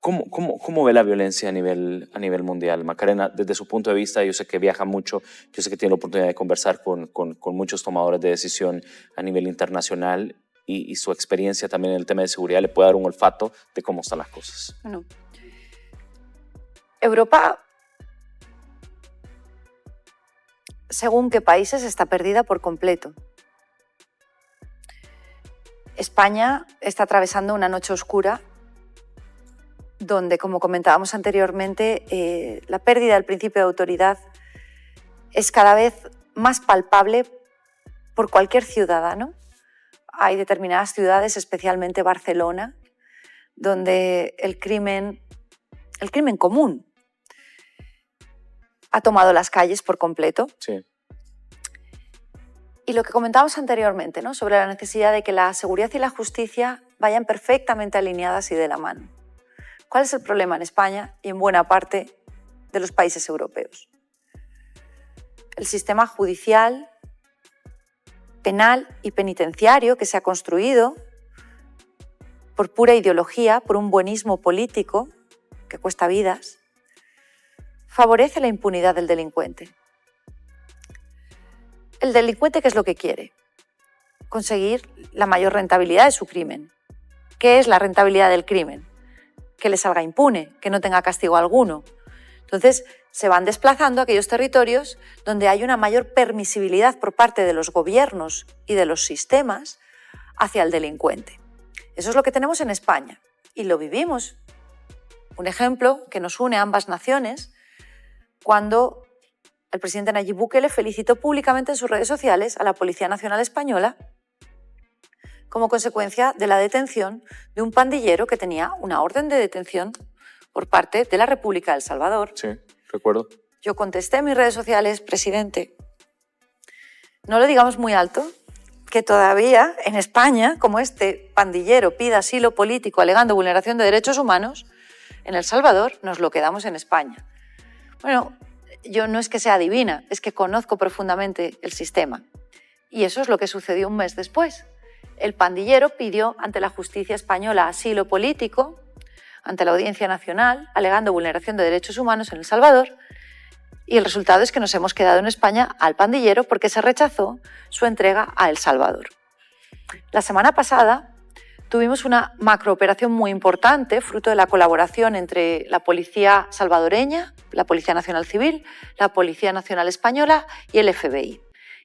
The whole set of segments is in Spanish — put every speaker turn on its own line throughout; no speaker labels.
¿Cómo ve la violencia a nivel mundial? Macarena, desde su punto de vista, yo sé que viaja mucho, yo sé que tiene la oportunidad de conversar con muchos tomadores de decisión a nivel internacional y su experiencia también en el tema de seguridad le puede dar un olfato de cómo están las cosas.
Bueno, Europa, según qué países, está perdida por completo. España está atravesando una noche oscura donde, como comentábamos anteriormente, la pérdida del principio de autoridad es cada vez más palpable por cualquier ciudadano. Hay determinadas ciudades, especialmente Barcelona, donde el crimen común ha tomado las calles por completo.
Sí.
Y lo que comentábamos anteriormente, ¿no?, sobre la necesidad de que la seguridad y la justicia vayan perfectamente alineadas y de la mano. ¿Cuál es el problema en España y en buena parte de los países europeos? El sistema judicial, penal y penitenciario que se ha construido por pura ideología, por un buenismo político que cuesta vidas, favorece la impunidad del delincuente. El delincuente, ¿qué es lo que quiere? Conseguir la mayor rentabilidad de su crimen. ¿Qué es la rentabilidad del crimen? Que le salga impune, que no tenga castigo alguno. Entonces, se van desplazando a aquellos territorios donde hay una mayor permisibilidad por parte de los gobiernos y de los sistemas hacia el delincuente. Eso es lo que tenemos en España y lo vivimos. Un ejemplo que nos une a ambas naciones, cuando el presidente Nayib Bukele felicitó públicamente en sus redes sociales a la Policía Nacional Española como consecuencia de la detención de un pandillero que tenía una orden de detención por parte de la República de El Salvador.
Sí, recuerdo.
Yo contesté en mis redes sociales: presidente, no lo digamos muy alto, que todavía en España, como este pandillero pide asilo político alegando vulneración de derechos humanos, en El Salvador nos lo quedamos en España. Bueno, yo no es que sea adivina, es que conozco profundamente el sistema. Y eso es lo que sucedió un mes después. El pandillero pidió ante la justicia española asilo político, ante la Audiencia Nacional, alegando vulneración de derechos humanos en El Salvador, y el resultado es que nos hemos quedado en España al pandillero porque se rechazó su entrega a El Salvador. La semana pasada tuvimos una macrooperación muy importante, fruto de la colaboración entre la Policía salvadoreña, la Policía Nacional Civil, la Policía Nacional Española y el FBI,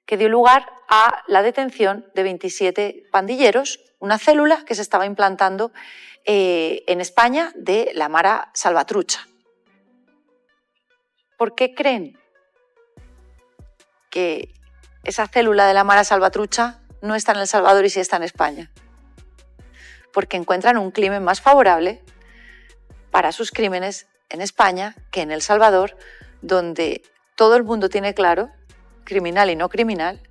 que dio lugar a la detención de 27 pandilleros, una célula que se estaba implantando en España de la Mara Salvatrucha. ¿Por qué creen que esa célula de la Mara Salvatrucha no está en El Salvador y sí está en España? Porque encuentran un crimen más favorable para sus crímenes en España que en El Salvador, donde todo el mundo tiene claro, criminal y no criminal,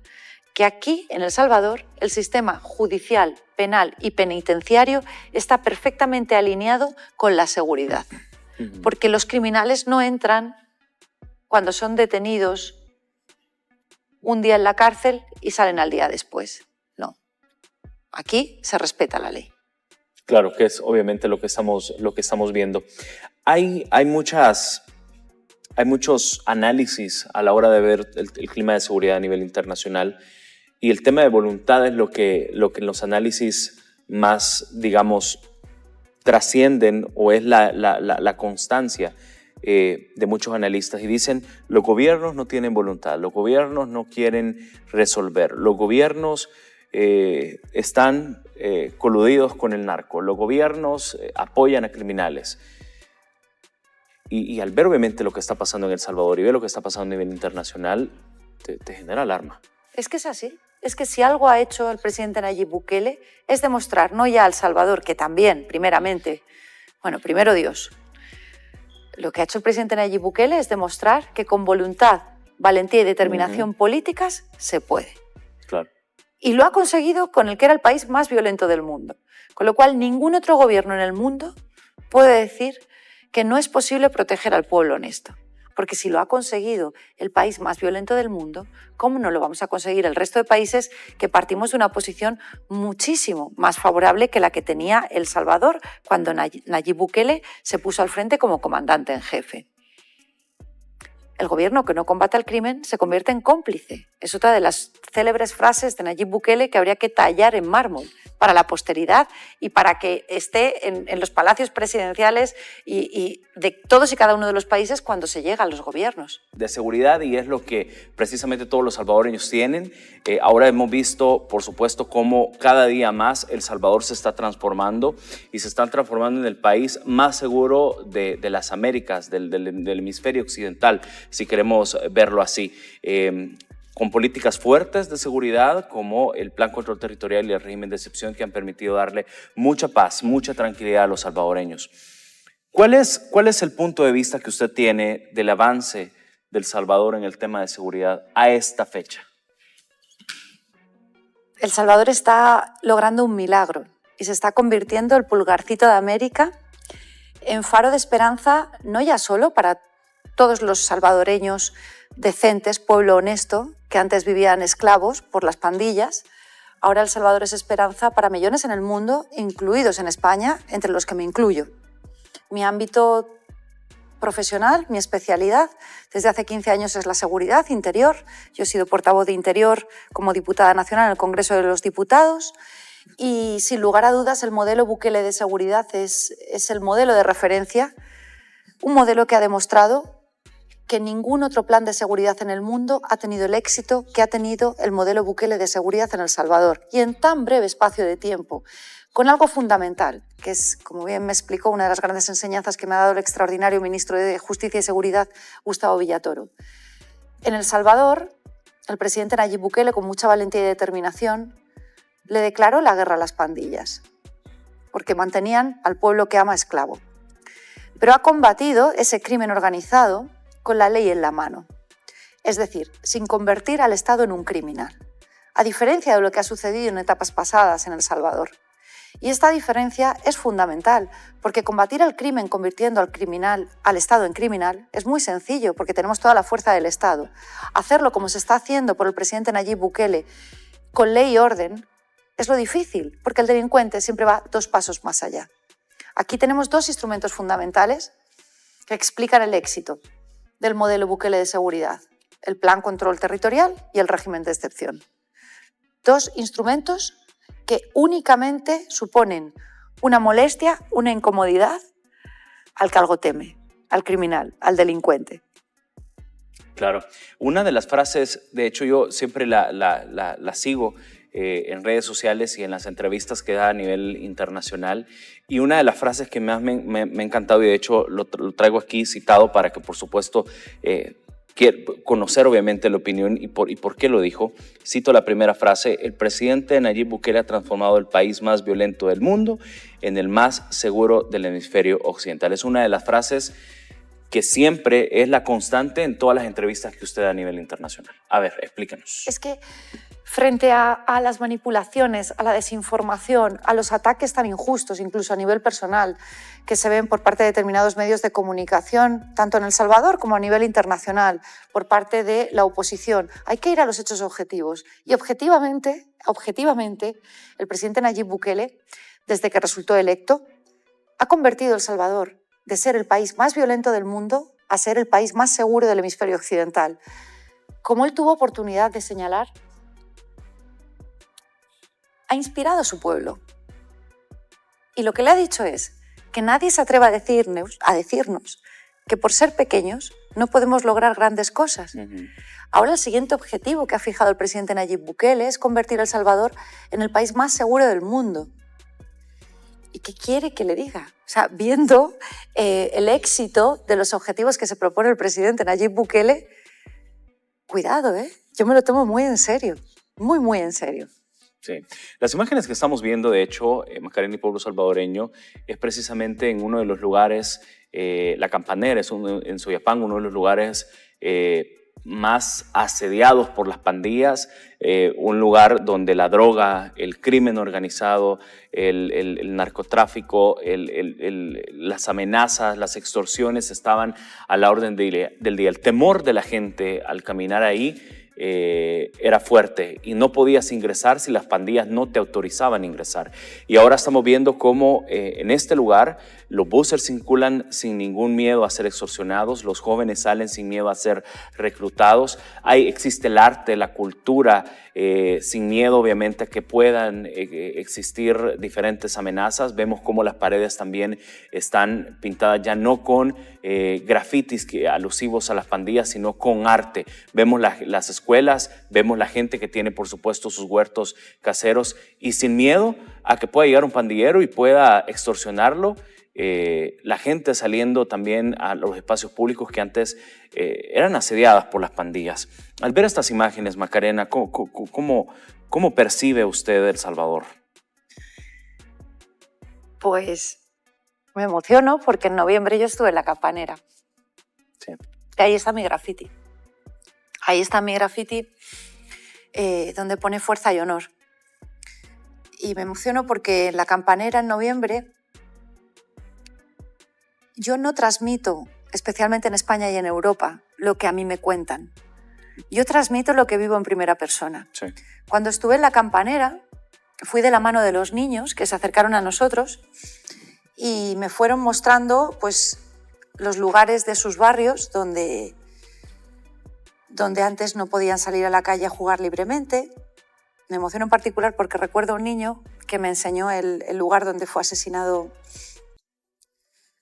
que aquí, en El Salvador, el sistema judicial, penal y penitenciario está perfectamente alineado con la seguridad. Porque los criminales no entran cuando son detenidos un día en la cárcel y salen al día después. No. Aquí se respeta la ley.
Claro, que es obviamente lo que estamos viendo. Hay muchos análisis a la hora de ver el clima de seguridad a nivel internacional, y el tema de voluntad es lo que en los análisis más, digamos, trascienden, o es la constancia de muchos analistas, y dicen: los gobiernos no tienen voluntad, los gobiernos no quieren resolver, los gobiernos están coludidos con el narco, los gobiernos apoyan a criminales. Y al ver obviamente lo que está pasando en El Salvador y ver lo que está pasando a nivel internacional, te genera alarma.
Es que es así. Es que si algo ha hecho el presidente Nayib Bukele es demostrar, no ya a El Salvador, que también, primeramente, bueno, primero Dios. Lo que ha hecho el presidente Nayib Bukele es demostrar que con voluntad, valentía y determinación políticas se puede.
Claro.
Y lo ha conseguido con el que era el país más violento del mundo. Con lo cual, ningún otro gobierno en el mundo puede decir que no es posible proteger al pueblo honesto. Porque si lo ha conseguido el país más violento del mundo, ¿cómo no lo vamos a conseguir el resto de países que partimos de una posición muchísimo más favorable que la que tenía El Salvador cuando Nayib Bukele se puso al frente como comandante en jefe? El gobierno que no combate el crimen se convierte en cómplice. Es otra de las célebres frases de Nayib Bukele que habría que tallar en mármol para la posteridad y para que esté en los palacios presidenciales y de todos y cada uno de los países cuando se llega a los gobiernos.
De seguridad, y es lo que precisamente todos los salvadoreños tienen. Ahora hemos visto, por supuesto, cómo cada día más El Salvador se está transformando y se está transformando en el país más seguro de las Américas, del hemisferio occidental, si queremos verlo así. Con políticas fuertes de seguridad como el Plan Control Territorial y el régimen de excepción que han permitido darle mucha paz, mucha tranquilidad a los salvadoreños. ¿Cuál es el punto de vista que usted tiene del avance de El Salvador en el tema de seguridad a esta fecha?
El Salvador está logrando un milagro y se está convirtiendo el pulgarcito de América en faro de esperanza, no ya solo para todos los salvadoreños decentes, pueblo honesto, que antes vivían esclavos por las pandillas. Ahora El Salvador es esperanza para millones en el mundo, incluidos en España, entre los que me incluyo. Mi ámbito profesional, mi especialidad, desde hace 15 años es la seguridad interior. Yo he sido portavoz de Interior como diputada nacional en el Congreso de los Diputados y, sin lugar a dudas, el modelo Bukele de seguridad es el modelo de referencia, un modelo que ha demostrado que ningún otro plan de seguridad en el mundo ha tenido el éxito que ha tenido el modelo Bukele de seguridad en El Salvador, y en tan breve espacio de tiempo, con algo fundamental, que es, como bien me explicó, una de las grandes enseñanzas que me ha dado el extraordinario ministro de Justicia y Seguridad, Gustavo Villatoro. En El Salvador, el presidente Nayib Bukele, con mucha valentía y determinación, le declaró la guerra a las pandillas, porque mantenían al pueblo que ama esclavo. Pero ha combatido ese crimen organizado con la ley en la mano, es decir, sin convertir al Estado en un criminal, a diferencia de lo que ha sucedido en etapas pasadas en El Salvador. Y esta diferencia es fundamental, porque combatir el crimen convirtiendo al Estado en criminal es muy sencillo, porque tenemos toda la fuerza del Estado. Hacerlo como se está haciendo por el presidente Nayib Bukele, con ley y orden, es lo difícil, porque el delincuente siempre va 2 pasos más allá. Aquí tenemos 2 instrumentos fundamentales que explican el éxito del modelo Bukele de seguridad: el Plan Control Territorial y el régimen de excepción. 2 instrumentos que únicamente suponen una molestia, una incomodidad al que algo teme, al criminal, al delincuente.
Claro. Una de las frases, de hecho yo siempre la sigo en redes sociales y en las entrevistas que da a nivel internacional, y una de las frases que más me ha encantado, y de hecho lo traigo aquí citado para que por supuesto conocer obviamente la opinión y por qué lo dijo. Cito la primera frase: el presidente Nayib Bukele ha transformado el país más violento del mundo en el más seguro del hemisferio occidental. Es una de las frases que siempre es la constante en todas las entrevistas que usted da a nivel internacional. A ver, explícanos.
Es que frente a las manipulaciones, a la desinformación, a los ataques tan injustos, incluso a nivel personal, que se ven por parte de determinados medios de comunicación, tanto en El Salvador como a nivel internacional, por parte de la oposición, hay que ir a los hechos objetivos. Y objetivamente, el presidente Nayib Bukele, desde que resultó electo, ha convertido El Salvador de ser el país más violento del mundo a ser el país más seguro del hemisferio occidental. Como él tuvo oportunidad de señalar, ha inspirado a su pueblo. Y lo que le ha dicho es que nadie se atreva a decirnos que por ser pequeños no podemos lograr grandes cosas. Ahora el siguiente objetivo que ha fijado el presidente Nayib Bukele es convertir a El Salvador en el país más seguro del mundo. ¿Y qué quiere que le diga? O sea, viendo el éxito de los objetivos que se propone el presidente Nayib Bukele, cuidado, yo me lo tomo muy en serio, muy, muy en serio.
Sí. Las imágenes que estamos viendo, de hecho, Macarena y pueblo salvadoreño, es precisamente en uno de los lugares, La Campanera, en Soyapango, uno de los lugares más asediados por las pandillas, un lugar donde la droga, el crimen organizado, el narcotráfico, las amenazas, las extorsiones estaban a la orden del día. El temor de la gente al caminar ahí era fuerte y no podías ingresar si las pandillas no te autorizaban a ingresar. Y ahora estamos viendo cómo en este lugar los buses circulan sin ningún miedo a ser extorsionados, los jóvenes salen sin miedo a ser reclutados. Existe el arte, la cultura, sin miedo obviamente a que puedan existir diferentes amenazas. Vemos cómo las paredes también están pintadas ya no con grafitis alusivos a las pandillas, sino con arte. Vemos las escuelas, vemos la gente que tiene por supuesto sus huertos caseros y sin miedo a que pueda llegar un pandillero y pueda extorsionarlo. La gente saliendo también a los espacios públicos que antes eran asediadas por las pandillas. Al ver estas imágenes, Macarena, ¿cómo percibe usted El Salvador?
Pues me emociono porque en noviembre yo estuve en la Campanera.
Sí.
Y ahí está mi graffiti. Ahí está mi graffiti donde pone fuerza y honor. Y me emociono porque en la Campanera en noviembre yo no transmito, especialmente en España y en Europa, lo que a mí me cuentan. Yo transmito lo que vivo en primera persona.
Sí.
Cuando estuve en la Campanera, fui de la mano de los niños que se acercaron a nosotros y me fueron mostrando pues, los lugares de sus barrios donde antes no podían salir a la calle a jugar libremente. Me emociono en particular porque recuerdo a un niño que me enseñó el lugar donde fue asesinado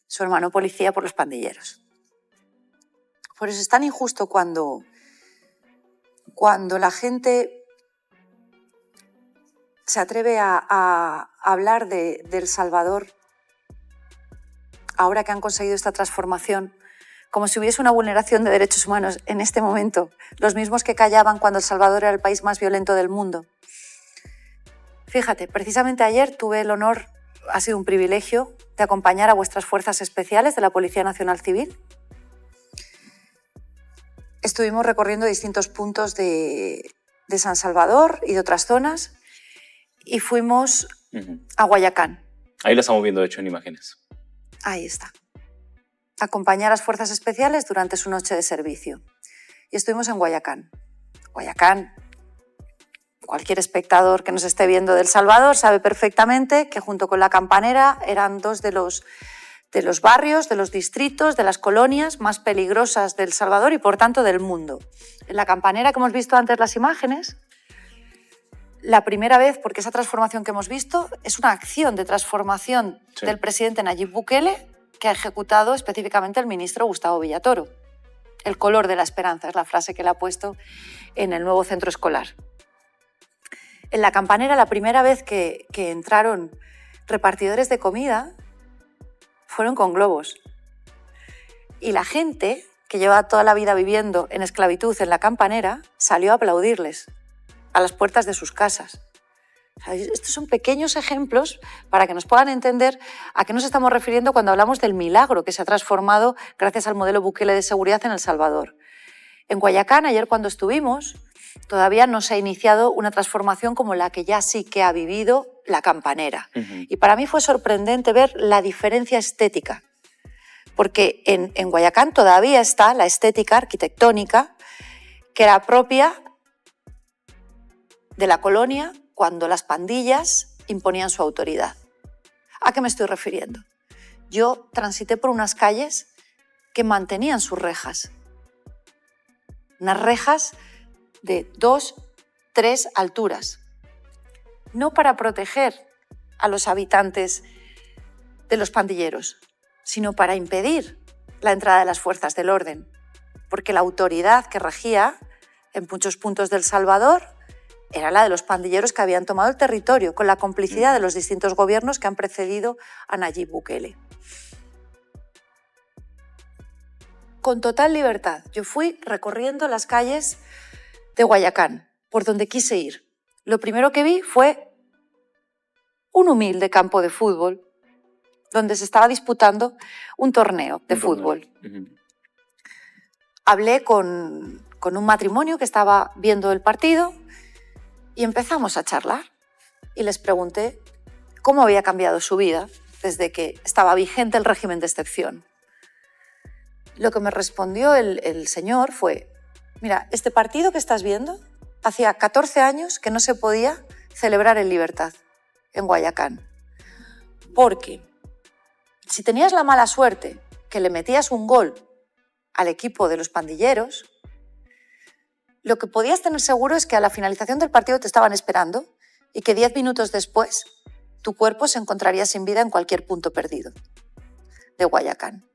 su hermano policía por los pandilleros. Por eso es tan injusto cuando la gente se atreve a hablar de El Salvador, ahora que han conseguido esta transformación, como si hubiese una vulneración de derechos humanos en este momento, los mismos que callaban cuando El Salvador era el país más violento del mundo. Fíjate, precisamente ayer tuve el honor, ha sido un privilegio, de acompañar a vuestras fuerzas especiales de la Policía Nacional Civil. Estuvimos recorriendo distintos puntos de San Salvador y de otras zonas y fuimos a Guayacán.
Ahí la estamos viendo, de hecho, en imágenes.
Ahí está. Acompañar a las fuerzas especiales durante su noche de servicio. Y estuvimos en Guayacán. Guayacán, cualquier espectador que nos esté viendo de El Salvador sabe perfectamente que junto con la Campanera eran dos de los barrios, de los distritos, de las colonias más peligrosas de El Salvador y por tanto del mundo. En la Campanera, que hemos visto antes las imágenes, la primera vez, porque esa transformación que hemos visto es una acción de transformación del presidente Nayib Bukele que ha ejecutado específicamente el ministro Gustavo Villatoro. El color de la esperanza es la frase que él ha puesto en el nuevo centro escolar. En la Campanera, la primera vez que entraron repartidores de comida fueron con globos. Y la gente, que lleva toda la vida viviendo en esclavitud en la Campanera, salió a aplaudirles a las puertas de sus casas. Estos son pequeños ejemplos para que nos puedan entender a qué nos estamos refiriendo cuando hablamos del milagro que se ha transformado gracias al modelo Bukele de seguridad en El Salvador. En Guayacán, ayer cuando estuvimos, todavía no se ha iniciado una transformación como la que ya sí que ha vivido la Campanera. Y para mí fue sorprendente ver la diferencia estética, porque en Guayacán todavía está la estética arquitectónica que era propia de la colonia cuando las pandillas imponían su autoridad. ¿A qué me estoy refiriendo? Yo transité por unas calles que mantenían sus rejas. Unas rejas de 2, 3 alturas. No para proteger a los habitantes de los pandilleros, sino para impedir la entrada de las fuerzas del orden. Porque la autoridad que regía en muchos puntos de El Salvador era la de los pandilleros que habían tomado el territorio con la complicidad de los distintos gobiernos que han precedido a Nayib Bukele. Con total libertad, yo fui recorriendo las calles de Guayacán, por donde quise ir. Lo primero que vi fue un humilde campo de fútbol donde se estaba disputando un torneo de fútbol. Hablé con con un matrimonio que estaba viendo el partido y empezamos a charlar. Y les pregunté cómo había cambiado su vida desde que estaba vigente el régimen de excepción. Lo que me respondió el señor fue: mira, este partido que estás viendo, hacía 14 años que no se podía celebrar en libertad en Guayacán. Porque si tenías la mala suerte que le metías un gol al equipo de los pandilleros, lo que podías tener seguro es que a la finalización del partido te estaban esperando y que 10 minutos después tu cuerpo se encontraría sin vida en cualquier punto perdido de Guayacán.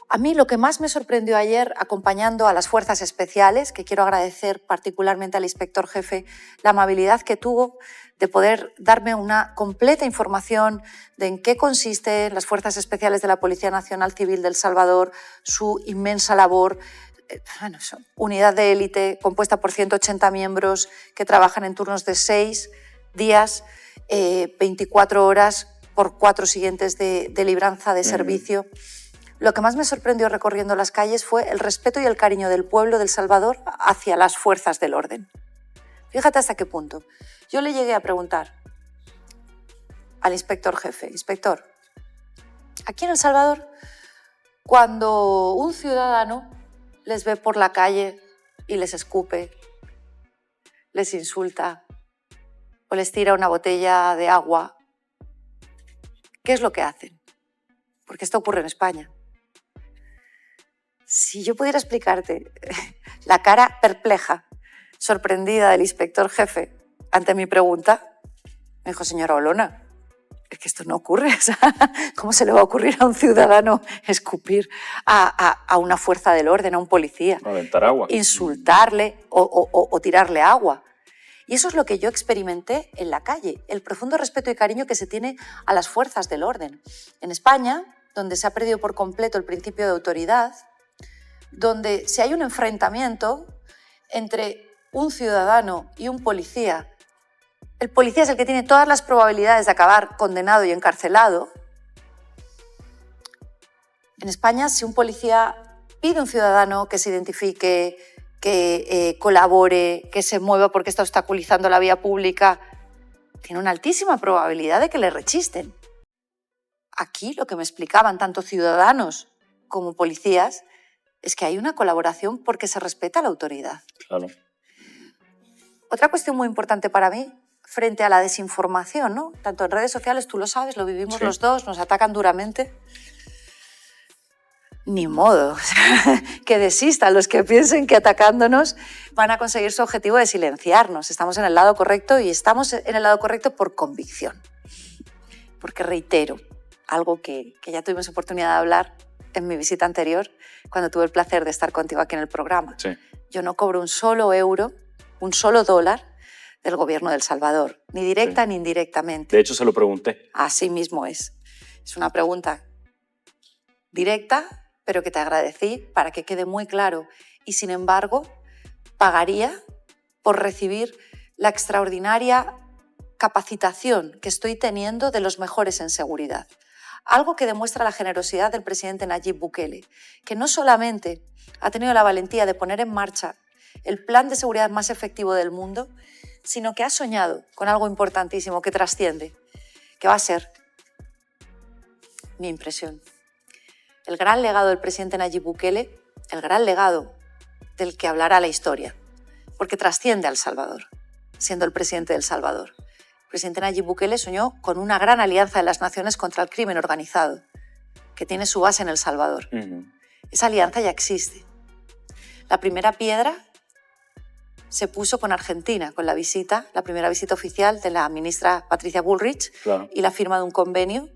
A mí lo que más me sorprendió ayer, acompañando a las fuerzas especiales, que quiero agradecer particularmente al inspector jefe la amabilidad que tuvo de poder darme una completa información de en qué consisten las fuerzas especiales de la Policía Nacional Civil de El Salvador, su inmensa labor. Son unidad de élite compuesta por 180 miembros que trabajan en turnos de 6 días, 24 horas por 4 siguientes de libranza de servicio. Lo que más me sorprendió recorriendo las calles fue el respeto y el cariño del pueblo de El Salvador hacia las fuerzas del orden. Fíjate hasta qué punto. Yo le llegué a preguntar al inspector jefe: inspector, aquí en El Salvador, cuando un ciudadano les ve por la calle y les escupe, les insulta o les tira una botella de agua, ¿qué es lo que hacen? Porque esto ocurre en España. Si yo pudiera explicarte la cara perpleja, sorprendida del inspector jefe ante mi pregunta, me dijo: señora Olona, es que esto no ocurre. O sea, ¿cómo se le va a ocurrir a un ciudadano escupir a una fuerza del orden, a un policía?
Aventar agua.
Insultarle o tirarle agua. Y eso es lo que yo experimenté en la calle, el profundo respeto y cariño que se tiene a las fuerzas del orden. En España, donde se ha perdido por completo el principio de autoridad, donde si hay un enfrentamiento entre un ciudadano y un policía, el policía es el que tiene todas las probabilidades de acabar condenado y encarcelado. En España, si un policía pide a un ciudadano que se identifique, que colabore, que se mueva porque está obstaculizando la vía pública, tiene una altísima probabilidad de que le rechisten. Aquí lo que me explicaban tanto ciudadanos como policías es que hay una colaboración porque se respeta la autoridad.
Claro.
Otra cuestión muy importante para mí, frente a la desinformación, ¿no? Tanto en redes sociales, tú lo sabes, lo vivimos
Sí.
los dos, nos atacan duramente. Ni modo, que desistan los que piensen que atacándonos van a conseguir su objetivo de silenciarnos. Estamos en el lado correcto y estamos en el lado correcto por convicción. Porque reitero, algo que ya tuvimos oportunidad de hablar en mi visita anterior, cuando tuve el placer de estar contigo aquí en el programa.
Sí.
Yo no cobro un solo euro, un solo dólar del gobierno de El Salvador, ni directa ni indirectamente.
De hecho, se lo pregunté.
Así mismo es. Es una pregunta directa, pero que te agradecí para que quede muy claro. Y sin embargo, pagaría por recibir la extraordinaria capacitación que estoy teniendo de los mejores en seguridad. Algo que demuestra la generosidad del presidente Nayib Bukele, que no solamente ha tenido la valentía de poner en marcha el plan de seguridad más efectivo del mundo, sino que ha soñado con algo importantísimo que trasciende, que va a ser mi impresión. El gran legado del presidente Nayib Bukele, el gran legado del que hablará la historia, porque trasciende a El Salvador, siendo el presidente de El Salvador. El presidente Nayib Bukele soñó con una gran alianza de las naciones contra el crimen organizado, que tiene su base en El Salvador. Esa alianza ya existe. La primera piedra se puso con Argentina, con la primera visita oficial de la ministra Patricia Bullrich,
Claro.
y la firma de un convenio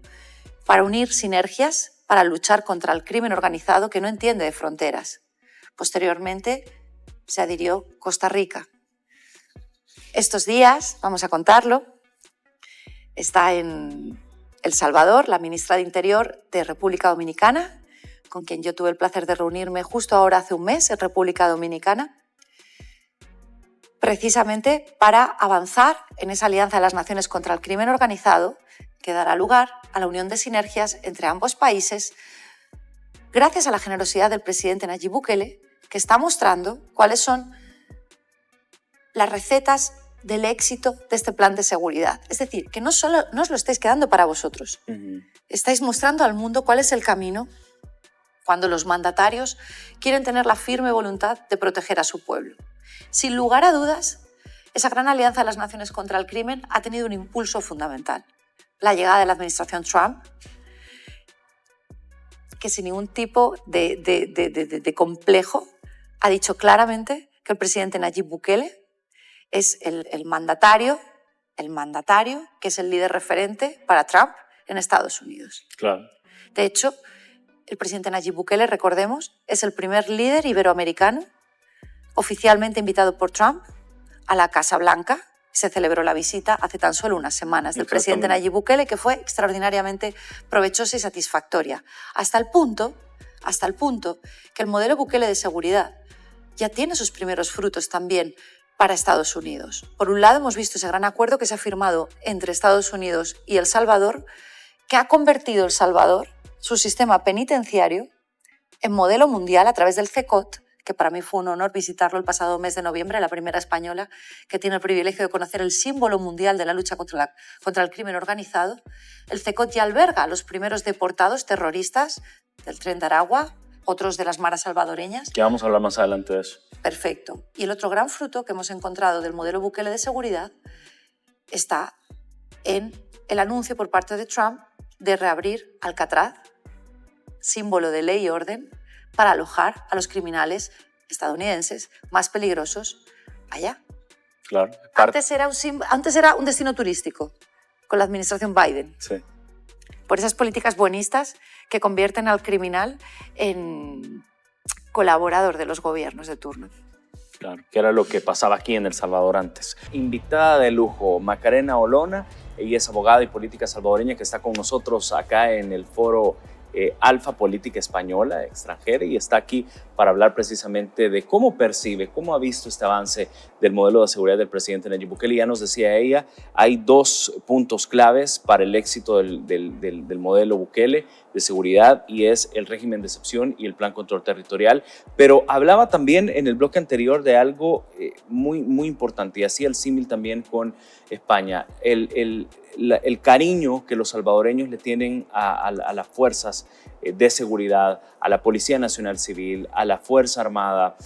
para unir sinergias para luchar contra el crimen organizado que no entiende de fronteras. Posteriormente se adhirió Costa Rica. Estos días, vamos a contarlo, está en El Salvador la ministra de Interior de República Dominicana, con quien yo tuve el placer de reunirme justo ahora hace un mes en República Dominicana, precisamente para avanzar en esa alianza de las naciones contra el crimen organizado que dará lugar a la unión de sinergias entre ambos países, gracias a la generosidad del presidente Nayib Bukele, que está mostrando cuáles son las recetas del éxito de este plan de seguridad. Es decir, que no solo no os lo estáis quedando para vosotros, estáis mostrando al mundo cuál es el camino cuando los mandatarios quieren tener la firme voluntad de proteger a su pueblo. Sin lugar a dudas, esa gran alianza de las naciones contra el crimen ha tenido un impulso fundamental. La llegada de la administración Trump, que sin ningún tipo de complejo ha dicho claramente que el presidente Nayib Bukele es el mandatario que es el líder referente para Trump en Estados Unidos.
Claro.
De hecho, el presidente Nayib Bukele, recordemos, es el primer líder iberoamericano oficialmente invitado por Trump a la Casa Blanca. Se celebró la visita hace tan solo unas semanas del presidente Nayib Bukele, que fue extraordinariamente provechosa y satisfactoria, hasta el punto que el modelo Bukele de seguridad ya tiene sus primeros frutos también para Estados Unidos. Por un lado, hemos visto ese gran acuerdo que se ha firmado entre Estados Unidos y El Salvador, que ha convertido El Salvador, su sistema penitenciario, en modelo mundial a través del CECOT, que para mí fue un honor visitarlo el pasado mes de noviembre, la primera española que tiene el privilegio de conocer el símbolo mundial de la lucha contra el crimen organizado. El CECOT ya alberga a los primeros deportados terroristas del Tren de Aragua, otros de las maras salvadoreñas.
Que vamos a hablar más adelante de eso.
Perfecto. Y el otro gran fruto que hemos encontrado del modelo Bukele de seguridad está en el anuncio por parte de Trump de reabrir Alcatraz, símbolo de ley y orden, para alojar a los criminales estadounidenses más peligrosos allá.
Claro.
Antes era un destino turístico con la administración Biden.
Sí.
Por esas políticas buenistas que convierten al criminal en colaborador de los gobiernos de turno.
Claro, que era lo que pasaba aquí en El Salvador antes. Invitada de lujo, Macarena Olona, ella es abogada y política salvadoreña que está con nosotros acá en el foro Alfa Política Española Extranjera y está aquí para hablar precisamente de cómo percibe, cómo ha visto este avance del modelo de seguridad del presidente Nayib Bukele. Ya nos decía ella, hay dos puntos claves para el éxito del modelo Bukele de seguridad y es el régimen de excepción y el plan control territorial, pero hablaba también en el bloque anterior de algo muy importante y hacía el símil también con España, el cariño que los salvadoreños le tienen a las fuerzas de seguridad, a la Policía Nacional Civil, a la Fuerza Armada,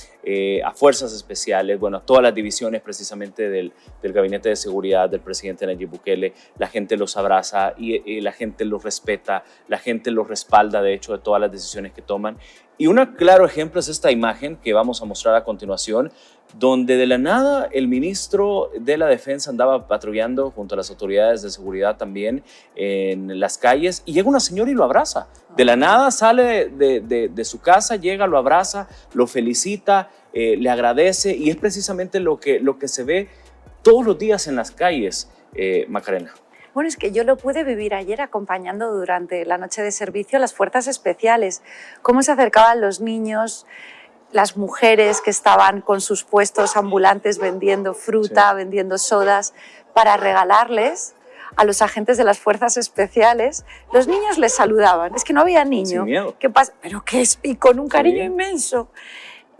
a Fuerzas Especiales, bueno, a todas las divisiones precisamente del Gabinete de Seguridad del presidente Nayib Bukele. La gente los abraza y la gente los respeta, la gente los respalda, de hecho, de todas las decisiones que toman. Y un claro ejemplo es esta imagen que vamos a mostrar a continuación, donde de la nada el ministro de la Defensa andaba patrullando junto a las autoridades de seguridad también en las calles y llega una señora y lo abraza. De la nada sale de su casa, llega, lo abraza, lo felicita, le agradece y es precisamente lo que se ve todos los días en las calles, Macarena.
Bueno, es que yo lo pude vivir ayer acompañando durante la noche de servicio a las fuerzas especiales, cómo se acercaban los niños, las mujeres que estaban con sus puestos ambulantes vendiendo fruta, sí, vendiendo sodas, para regalarles a los agentes de las fuerzas especiales. Los niños les saludaban, es que no había niño.
Sin miedo.
¿Qué pasa? Pero qué es, y con un cariño inmenso.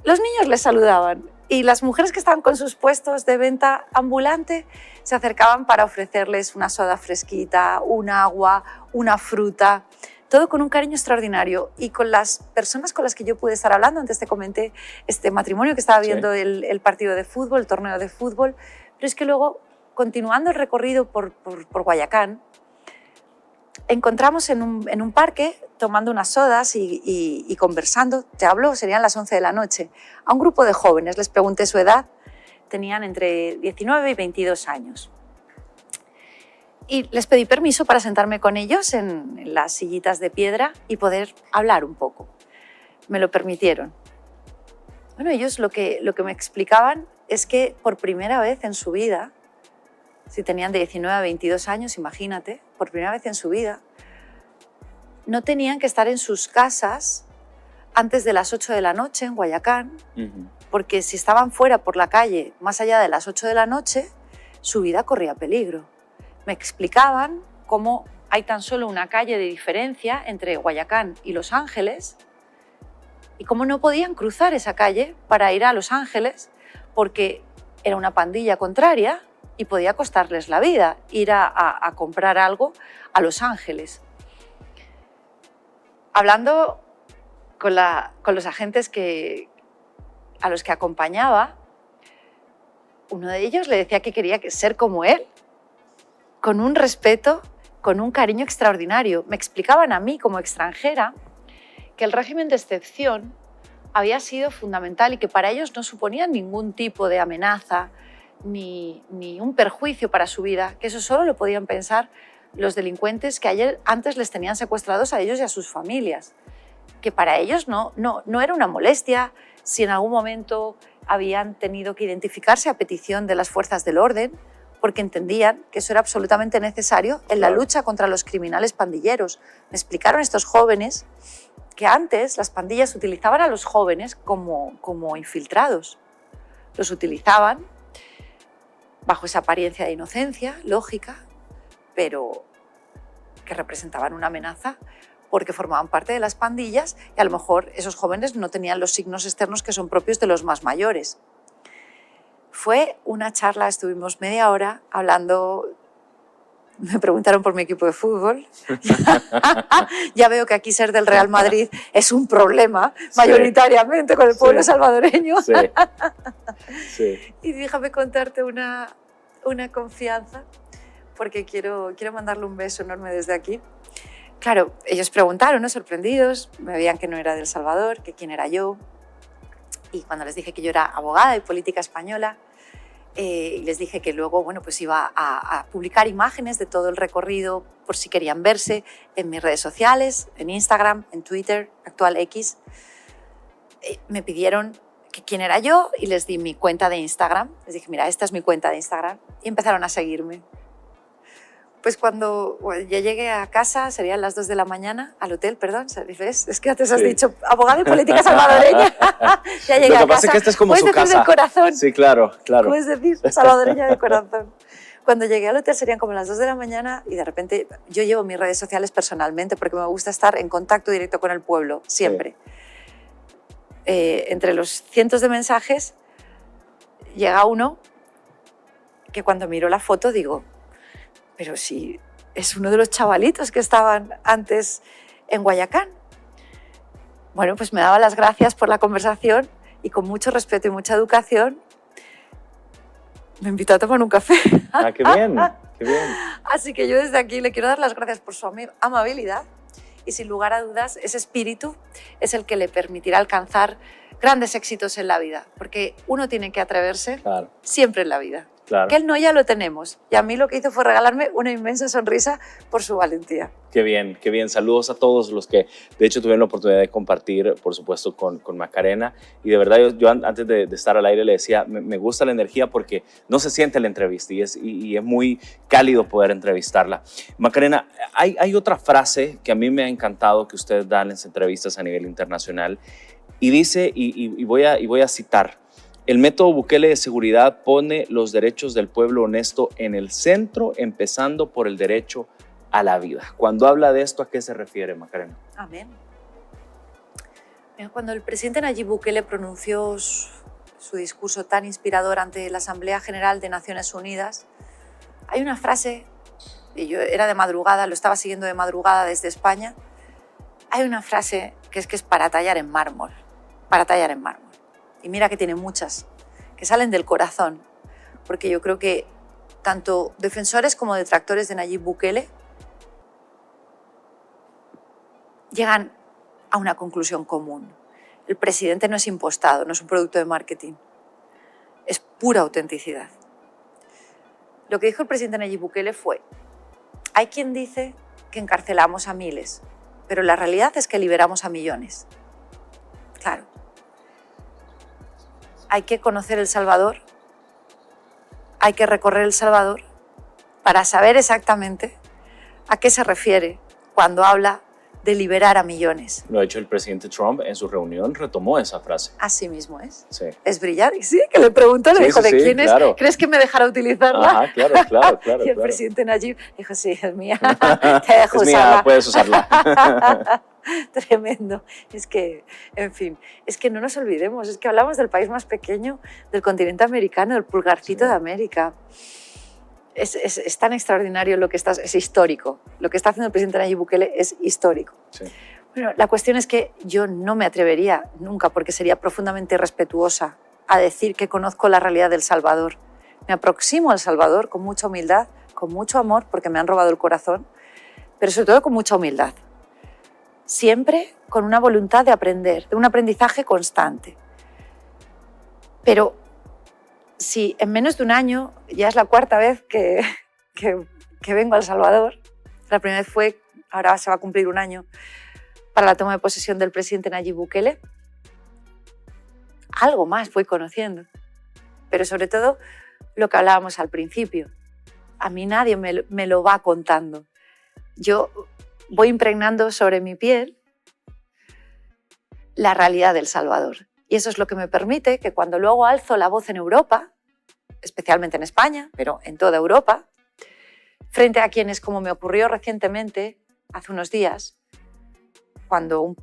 Los niños les saludaban y las mujeres que estaban con sus puestos de venta ambulante se acercaban para ofrecerles una soda fresquita, un agua, una fruta, todo con un cariño extraordinario. Y con las personas con las que yo pude estar hablando, antes te comenté este matrimonio que estaba viendo, sí, el partido de fútbol, el torneo de fútbol, pero es que luego, continuando el recorrido por Guayacán, encontramos en un parque tomando unas sodas y conversando, te hablo, serían las 11 de la noche, a un grupo de jóvenes, les pregunté su edad, tenían entre 19 y 22 años. Y les pedí permiso para sentarme con ellos en las sillitas de piedra y poder hablar un poco. Me lo permitieron. Bueno, ellos lo que me explicaban es que por primera vez en su vida, si tenían de 19 a 22 años, imagínate, por primera vez en su vida, no tenían que estar en sus casas antes de las 8 de la noche en Guayacán, porque si estaban fuera por la calle más allá de las 8 de la noche, su vida corría peligro. Me explicaban cómo hay tan solo una calle de diferencia entre Guayacán y Los Ángeles y cómo no podían cruzar esa calle para ir a Los Ángeles porque era una pandilla contraria y podía costarles la vida ir a comprar algo a Los Ángeles. Hablando con los agentes a los que acompañaba, uno de ellos le decía que quería ser como él, con un respeto, con un cariño extraordinario. Me explicaban a mí, como extranjera, que el régimen de excepción había sido fundamental y que para ellos no suponía ningún tipo de amenaza ni un perjuicio para su vida, que eso solo lo podían pensar los delincuentes que antes les tenían secuestrados a ellos y a sus familias, que para ellos no era una molestia si en algún momento habían tenido que identificarse a petición de las fuerzas del orden, porque entendían que eso era absolutamente necesario en la lucha contra los criminales pandilleros. Me explicaron estos jóvenes que antes las pandillas utilizaban a los jóvenes como infiltrados. Los utilizaban bajo esa apariencia de inocencia, lógica, pero que representaban una amenaza porque formaban parte de las pandillas y a lo mejor esos jóvenes no tenían los signos externos que son propios de los más mayores. Fue una charla, estuvimos media hora hablando, me preguntaron por mi equipo de fútbol. Ya veo que aquí ser del Real Madrid es un problema, mayoritariamente con el pueblo salvadoreño.
Sí. Sí.
Y déjame contarte una confianza, porque quiero mandarle un beso enorme desde aquí. Claro, ellos preguntaron, ¿no? Sorprendidos, me veían que no era de El Salvador, que quién era yo. Y cuando les dije que yo era abogada de política española, y les dije que luego pues iba a publicar imágenes de todo el recorrido por si querían verse en mis redes sociales, en Instagram, en Twitter, actual X, me pidieron que quién era yo y les di mi cuenta de Instagram. Les dije, mira, esta es mi cuenta de Instagram. Y empezaron a seguirme. Pues cuando ya llegué a casa, serían las 2 de la mañana, al hotel, perdón, ¿ves? Es que antes has dicho abogada de política salvadoreña. Ya llegué a casa.
Lo que pasa es que esta es como su casa.
Puedes decir del corazón.
Sí, claro.
Puedes decir salvadoreña de corazón. Cuando llegué al hotel serían como las 2 de la mañana y de repente yo llevo mis redes sociales personalmente porque me gusta estar en contacto directo con el pueblo, siempre. Sí. Entre los cientos de mensajes llega uno que cuando miro la foto digo, pero si es uno de los chavalitos que estaban antes en Guayacán. Bueno, pues me daba las gracias por la conversación y con mucho respeto y mucha educación me invitó a tomar un café.
¡Ah, qué bien! ¡Qué bien!
Así que yo desde aquí le quiero dar las gracias por su amabilidad y sin lugar a dudas ese espíritu es el que le permitirá alcanzar grandes éxitos en la vida, porque uno tiene que atreverse siempre en la vida.
Claro.
Que él no, ya lo tenemos. Y a mí lo que hizo fue regalarme una inmensa sonrisa por su valentía.
Qué bien, qué bien. Saludos a todos los que, de hecho, tuvieron la oportunidad de compartir, por supuesto, con Macarena. Y de verdad, yo antes de estar al aire le decía, me gusta la energía porque no se siente la entrevista y es muy cálido poder entrevistarla. Macarena, hay otra frase que a mí me ha encantado que usted da en las entrevistas a nivel internacional y dice, y voy a citar, el método Bukele de seguridad pone los derechos del pueblo honesto en el centro, empezando por el derecho a la vida. Cuando habla de esto, ¿a qué se refiere, Macarena?
Amén. Cuando el presidente Nayib Bukele pronunció su discurso tan inspirador ante la Asamblea General de Naciones Unidas, hay una frase, y yo era de madrugada, lo estaba siguiendo de madrugada desde España, hay una frase que es para tallar en mármol, para tallar en mármol. Y mira que tiene muchas, que salen del corazón, porque yo creo que tanto defensores como detractores de Nayib Bukele llegan a una conclusión común. El presidente no es impostado, no es un producto de marketing, es pura autenticidad. Lo que dijo el presidente Nayib Bukele fue, hay quien dice que encarcelamos a miles, pero la realidad es que liberamos a millones. Claro. Hay que conocer El Salvador, hay que recorrer El Salvador para saber exactamente a qué se refiere cuando habla de liberar a millones.
Lo ha hecho el presidente Trump en su reunión, retomó esa frase.
Así mismo es.
Sí.
Es brillante. Sí, que le preguntó, le dijo, ¿de quién
claro.
es? ¿Crees que me dejará utilizarla?
Ajá, claro.
Y el presidente Nayib dijo, sí, es mía. Te dejo
es
usarla.
mía, puedes usarla.
Tremendo. Es que, en fin, es que no nos olvidemos, es que hablamos del país más pequeño del continente americano, del pulgarcito de América. Es tan extraordinario lo que está, es histórico. Lo que está haciendo el presidente Nayib Bukele es histórico.
Sí.
Bueno, la cuestión es que yo no me atrevería nunca, porque sería profundamente irrespetuosa, a decir que conozco la realidad del Salvador. Me aproximo al Salvador con mucha humildad, con mucho amor, porque me han robado el corazón, pero sobre todo con mucha humildad. Siempre con una voluntad de aprender, de un aprendizaje constante. Pero si en menos de un año, ya es la cuarta vez que vengo a El Salvador, la primera vez fue, ahora se va a cumplir un año, para la toma de posesión del presidente Nayib Bukele, algo más voy conociendo. Pero sobre todo lo que hablábamos al principio, a mí nadie me lo va contando. Yo voy impregnando sobre mi piel la realidad del Salvador. Y eso es lo que me permite que cuando luego alzo la voz en Europa, especialmente en España, pero en toda Europa, frente a quienes, como me ocurrió recientemente, hace unos días, cuando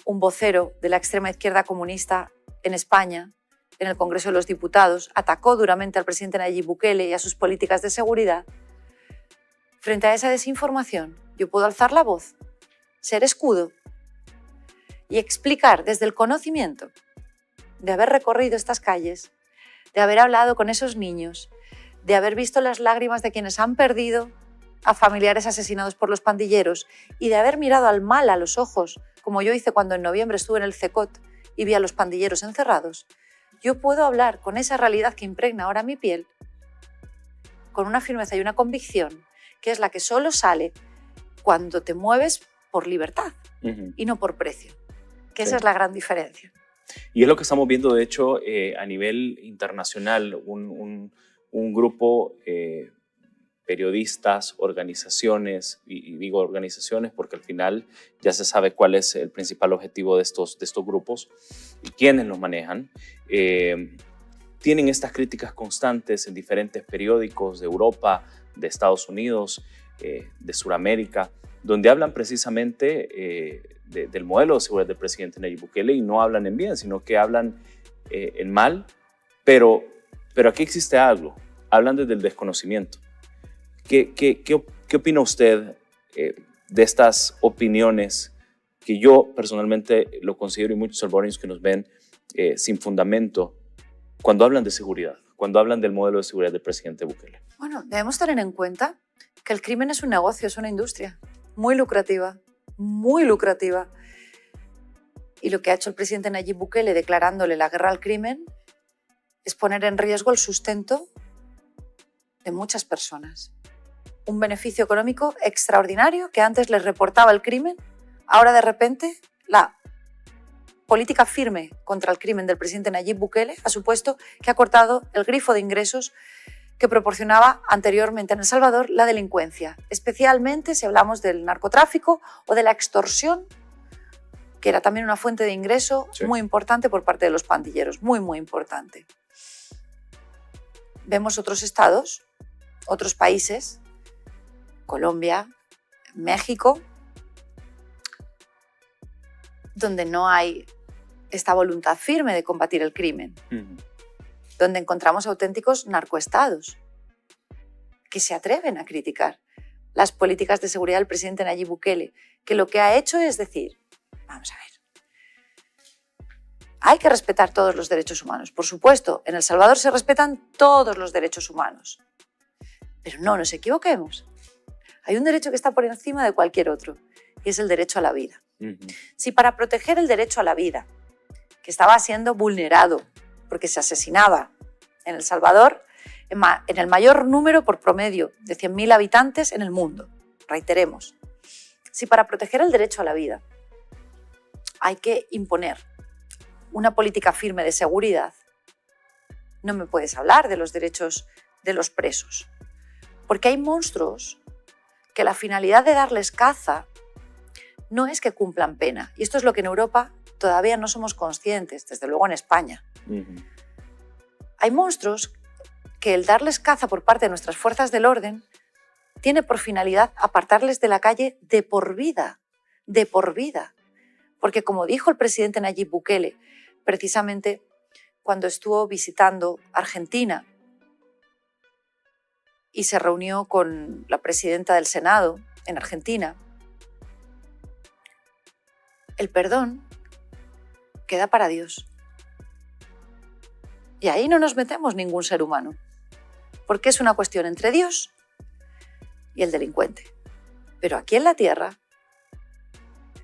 un vocero de la extrema izquierda comunista en España, en el Congreso de los Diputados, atacó duramente al presidente Nayib Bukele y a sus políticas de seguridad, frente a esa desinformación, yo puedo alzar la voz, ser escudo y explicar desde el conocimiento de haber recorrido estas calles, de haber hablado con esos niños, de haber visto las lágrimas de quienes han perdido a familiares asesinados por los pandilleros y de haber mirado al mal a los ojos, como yo hice cuando en noviembre estuve en el CECOT y vi a los pandilleros encerrados. Yo puedo hablar con esa realidad que impregna ahora mi piel, con una firmeza y una convicción, que es la que solo sale cuando te mueves por libertad y no por precio. Que esa es la gran diferencia.
Y es lo que estamos viendo, de hecho, a nivel internacional, un grupo, periodistas, organizaciones, y digo organizaciones porque al final ya se sabe cuál es el principal objetivo de estos grupos y quiénes los manejan, tienen estas críticas constantes en diferentes periódicos de Europa, de Estados Unidos, de Sudamérica, donde hablan precisamente del modelo de seguridad del presidente Nayib Bukele y no hablan en bien, sino que hablan en mal, pero aquí existe algo, hablan desde el desconocimiento. ¿Qué opina usted de estas opiniones que yo personalmente lo considero y muchos salvadoreños que nos ven sin fundamento cuando hablan de seguridad, cuando hablan del modelo de seguridad del presidente Bukele?
Bueno, debemos tener en cuenta que el crimen es un negocio, es una industria muy lucrativa, muy lucrativa. Y lo que ha hecho el presidente Nayib Bukele declarándole la guerra al crimen es poner en riesgo el sustento de muchas personas. Un beneficio económico extraordinario que antes les reportaba el crimen, ahora de repente la política firme contra el crimen del presidente Nayib Bukele ha supuesto que ha cortado el grifo de ingresos que proporcionaba anteriormente en El Salvador la delincuencia, especialmente si hablamos del narcotráfico o de la extorsión, que era también una fuente de ingreso muy importante por parte de los pandilleros, muy, muy importante. Vemos otros estados, otros países, Colombia, México, donde no hay esta voluntad firme de combatir el crimen, donde encontramos auténticos narcoestados que se atreven a criticar las políticas de seguridad del presidente Nayib Bukele, que lo que ha hecho es decir, vamos a ver, hay que respetar todos los derechos humanos. Por supuesto, en El Salvador se respetan todos los derechos humanos, pero no nos equivoquemos. Hay un derecho que está por encima de cualquier otro, y es el derecho a la vida. Si para proteger el derecho a la vida, que estaba siendo vulnerado porque se asesinaba en El Salvador en el mayor número por promedio de 100.000 habitantes en el mundo, reiteremos, si para proteger el derecho a la vida hay que imponer una política firme de seguridad, no me puedes hablar de los derechos de los presos, porque hay monstruos que la finalidad de darles caza no es que cumplan pena. Y esto es lo que en Europa todavía no somos conscientes, desde luego en España. Hay monstruos que el darles caza por parte de nuestras fuerzas del orden tiene por finalidad apartarles de la calle de por vida, de por vida. Porque como dijo el presidente Nayib Bukele, precisamente cuando estuvo visitando Argentina y se reunió con la presidenta del Senado en Argentina, el perdón queda para Dios. Y ahí no nos metemos ningún ser humano, porque es una cuestión entre Dios y el delincuente. Pero aquí en la tierra,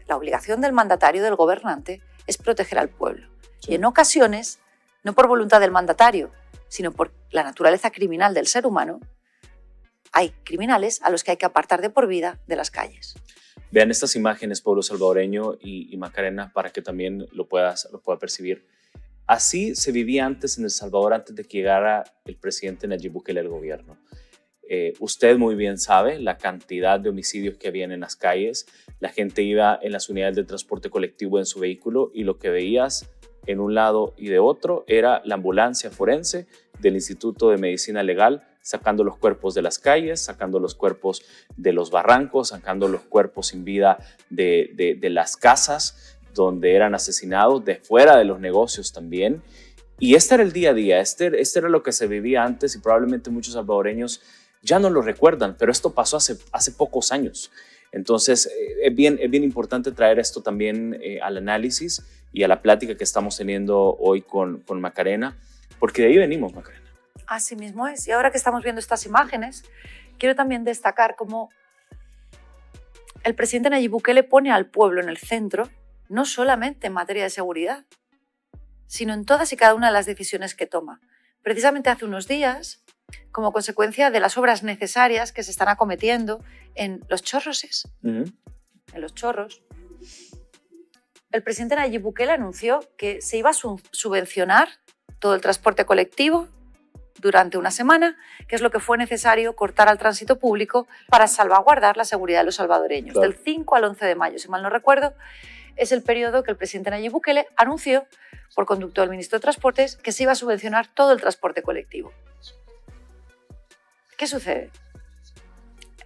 la obligación del mandatario, del gobernante, es proteger al pueblo. Sí. Y en ocasiones, no por voluntad del mandatario, sino por la naturaleza criminal del ser humano, hay criminales a los que hay que apartar de por vida de las calles.
Vean estas imágenes, pueblo salvadoreño y Macarena, para que también lo pueda percibir. Así se vivía antes en El Salvador, antes de que llegara el presidente Nayib Bukele al gobierno. Usted muy bien sabe la cantidad de homicidios que habían en las calles. La gente iba en las unidades de transporte colectivo en su vehículo y lo que veías en un lado y de otro era la ambulancia forense del Instituto de Medicina Legal sacando los cuerpos de las calles, sacando los cuerpos de los barrancos, sacando los cuerpos sin vida de las casas donde eran asesinados, de fuera de los negocios también. Y este era el día a día, este era lo que se vivía antes y probablemente muchos salvadoreños ya no lo recuerdan, pero esto pasó hace pocos años. Entonces es bien importante traer esto también al análisis y a la plática que estamos teniendo hoy con Macarena, porque de ahí venimos, Macarena.
Así mismo es. Y ahora que estamos viendo estas imágenes, quiero también destacar cómo el presidente Nayib Bukele pone al pueblo en el centro, no solamente en materia de seguridad, sino en todas y cada una de las decisiones que toma. Precisamente hace unos días, como consecuencia de las obras necesarias que se están acometiendo en Los Chorroses, en Los Chorros, el presidente Nayib Bukele anunció que se iba a subvencionar todo el transporte colectivo durante una semana, que es lo que fue necesario cortar al tránsito público para salvaguardar la seguridad de los salvadoreños. Claro. Del 5 al 11 de mayo, si mal no recuerdo, es el periodo que el presidente Nayib Bukele anunció, por conducto del ministro de Transportes, que se iba a subvencionar todo el transporte colectivo. ¿Qué sucede?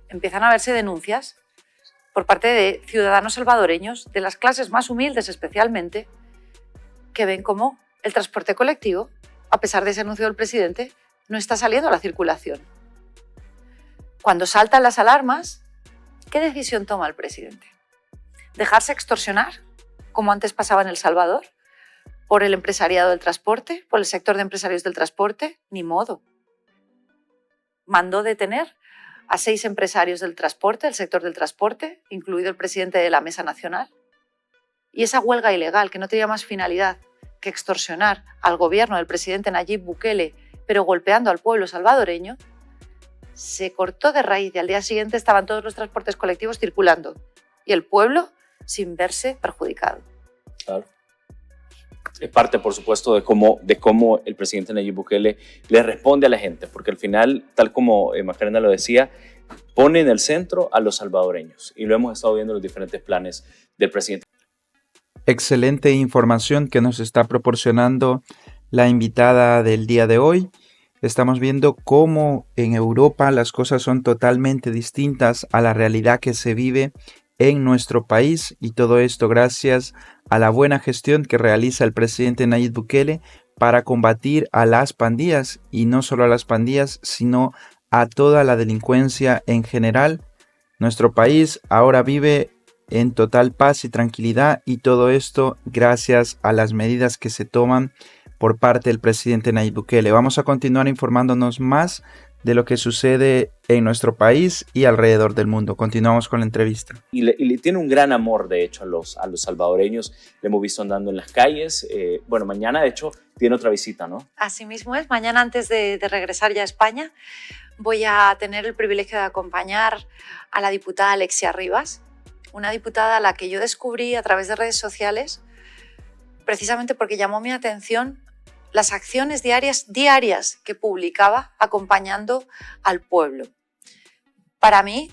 Empiezan a verse denuncias por parte de ciudadanos salvadoreños, de las clases más humildes especialmente, que ven cómo el transporte colectivo, a pesar de ese anuncio del presidente, no está saliendo a la circulación. Cuando saltan las alarmas, ¿qué decisión toma el presidente? ¿Dejarse extorsionar, como antes pasaba en El Salvador, por el empresariado del transporte, por el sector de empresarios del transporte? Ni modo. Mandó detener a 6 empresarios del transporte, del sector del transporte, incluido el presidente de la Mesa Nacional. Y esa huelga ilegal, que no tenía más finalidad que extorsionar al gobierno del presidente Nayib Bukele, pero golpeando al pueblo salvadoreño, se cortó de raíz y al día siguiente estaban todos los transportes colectivos circulando y el pueblo sin verse perjudicado.
Claro. Es parte, por supuesto, de cómo el presidente Nayib Bukele le responde a la gente, porque al final, tal como Macarena lo decía, pone en el centro a los salvadoreños y lo hemos estado viendo en los diferentes planes del presidente.
Excelente información que nos está proporcionando la invitada del día de hoy. Estamos viendo cómo en Europa las cosas son totalmente distintas a la realidad que se vive en nuestro país y todo esto gracias a la buena gestión que realiza el presidente Nayib Bukele para combatir a las pandillas y no solo a las pandillas, sino a toda la delincuencia en general. Nuestro país ahora vive en total paz y tranquilidad y todo esto gracias a las medidas que se toman por parte del presidente Nayib Bukele. Vamos a continuar informándonos más de lo que sucede en nuestro país y alrededor del mundo. Continuamos con la entrevista.
Y le tiene un gran amor, de hecho, a los salvadoreños. Le hemos visto andando en las calles. Bueno, mañana, de hecho, tiene otra visita, ¿no?
Así mismo es. Mañana, antes de regresar ya a España, voy a tener el privilegio de acompañar a la diputada Alexia Rivas, una diputada a la que yo descubrí a través de redes sociales, precisamente porque llamó mi atención las acciones diarias que publicaba acompañando al pueblo. Para mí,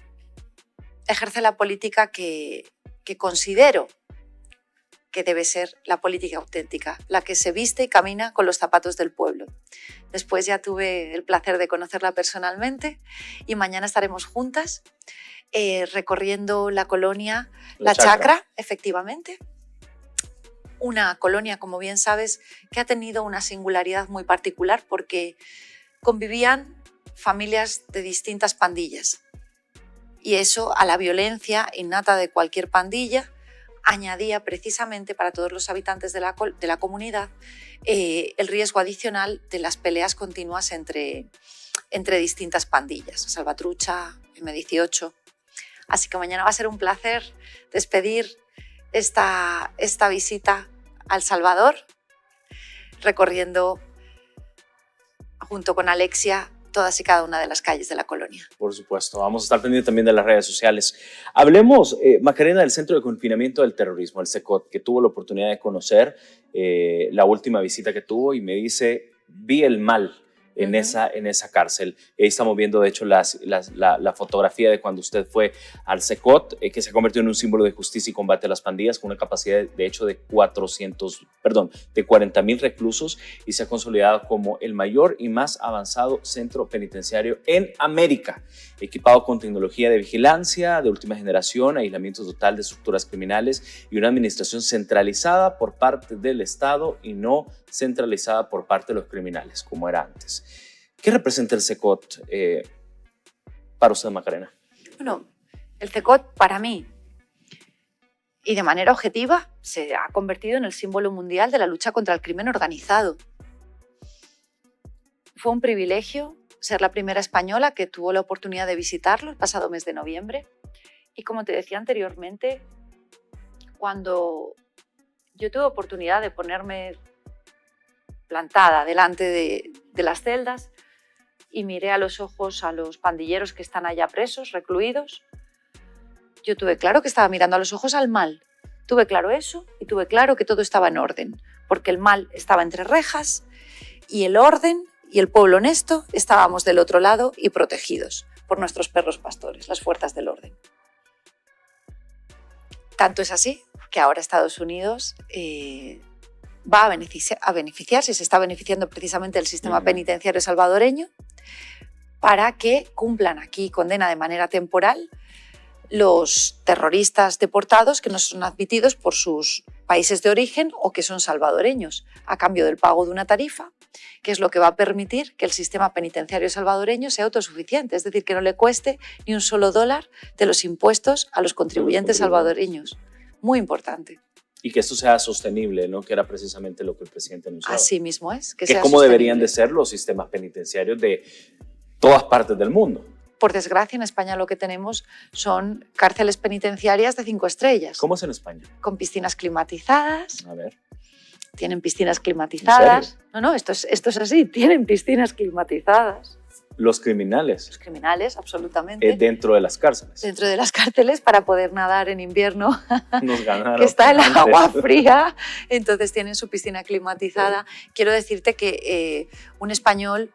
ejerce la política que que considero que debe ser la política auténtica, la que se viste y camina con los zapatos del pueblo. Después ya tuve el placer de conocerla personalmente y mañana estaremos juntas recorriendo la colonia La Chacra, efectivamente. Una colonia, como bien sabes, que ha tenido una singularidad muy particular porque convivían familias de distintas pandillas. Y eso a la violencia innata de cualquier pandilla añadía precisamente para todos los habitantes de la comunidad el riesgo adicional de las peleas continuas entre distintas pandillas, Salvatrucha, M18. Así que mañana va a ser un placer despedir esta visita a El Salvador, recorriendo junto con Alexia todas y cada una de las calles de la colonia.
Por supuesto, vamos a estar pendientes también de las redes sociales. Hablemos, Macarena, del Centro de Confinamiento del Terrorismo, el CECOT, que tuvo la oportunidad de conocer la última visita que tuvo y me dice, vi el mal en esa cárcel. Ahí estamos viendo, de hecho, la fotografía de cuando usted fue al CECOT, que se ha convertido en un símbolo de justicia y combate a las pandillas, con una capacidad, de hecho, de 40.000 reclusos, y se ha consolidado como el mayor y más avanzado centro penitenciario en América, equipado con tecnología de vigilancia de última generación, aislamiento total de estructuras criminales y una administración centralizada por parte del Estado y no centralizada por parte de los criminales, como era antes. ¿Qué representa el CECOT para usted, Macarena?
Bueno, el CECOT para mí, y de manera objetiva, se ha convertido en el símbolo mundial de la lucha contra el crimen organizado. Fue un privilegio ser la primera española que tuvo la oportunidad de visitarlo el pasado mes de noviembre. Y como te decía anteriormente, cuando yo tuve oportunidad de ponerme plantada delante de las celdas y miré a los ojos a los pandilleros que están allá presos, recluidos, yo tuve claro que estaba mirando a los ojos al mal. Tuve claro eso y tuve claro que todo estaba en orden, porque el mal estaba entre rejas y el orden y el pueblo honesto estábamos del otro lado y protegidos por nuestros perros pastores, las fuerzas del orden. Tanto es así que ahora Estados Unidos va a beneficiarse, se está beneficiando precisamente del sistema penitenciario salvadoreño para que cumplan aquí condena de manera temporal los terroristas deportados que no son admitidos por sus países de origen o que son salvadoreños, a cambio del pago de una tarifa, que es lo que va a permitir que el sistema penitenciario salvadoreño sea autosuficiente, es decir, que no le cueste ni un solo dólar de los impuestos a los contribuyentes salvadoreños. Muy importante.
Y que esto sea sostenible, ¿no? Que era precisamente lo que el presidente anunciaba.
Así mismo es.
Que cómo deberían de ser los sistemas penitenciarios de todas partes del mundo.
Por desgracia, en España lo que tenemos son cárceles penitenciarias de 5 estrellas.
¿Cómo es en España?
Con piscinas climatizadas.
A ver.
Tienen piscinas climatizadas.
¿En serio?
No, esto es así. Tienen piscinas climatizadas.
Los criminales.
Los criminales, absolutamente.
Dentro de las cárceles.
Dentro de las cárceles para poder nadar en invierno.
Nos ganaron.
Que está el agua fría. Entonces tienen su piscina climatizada. Quiero decirte que un español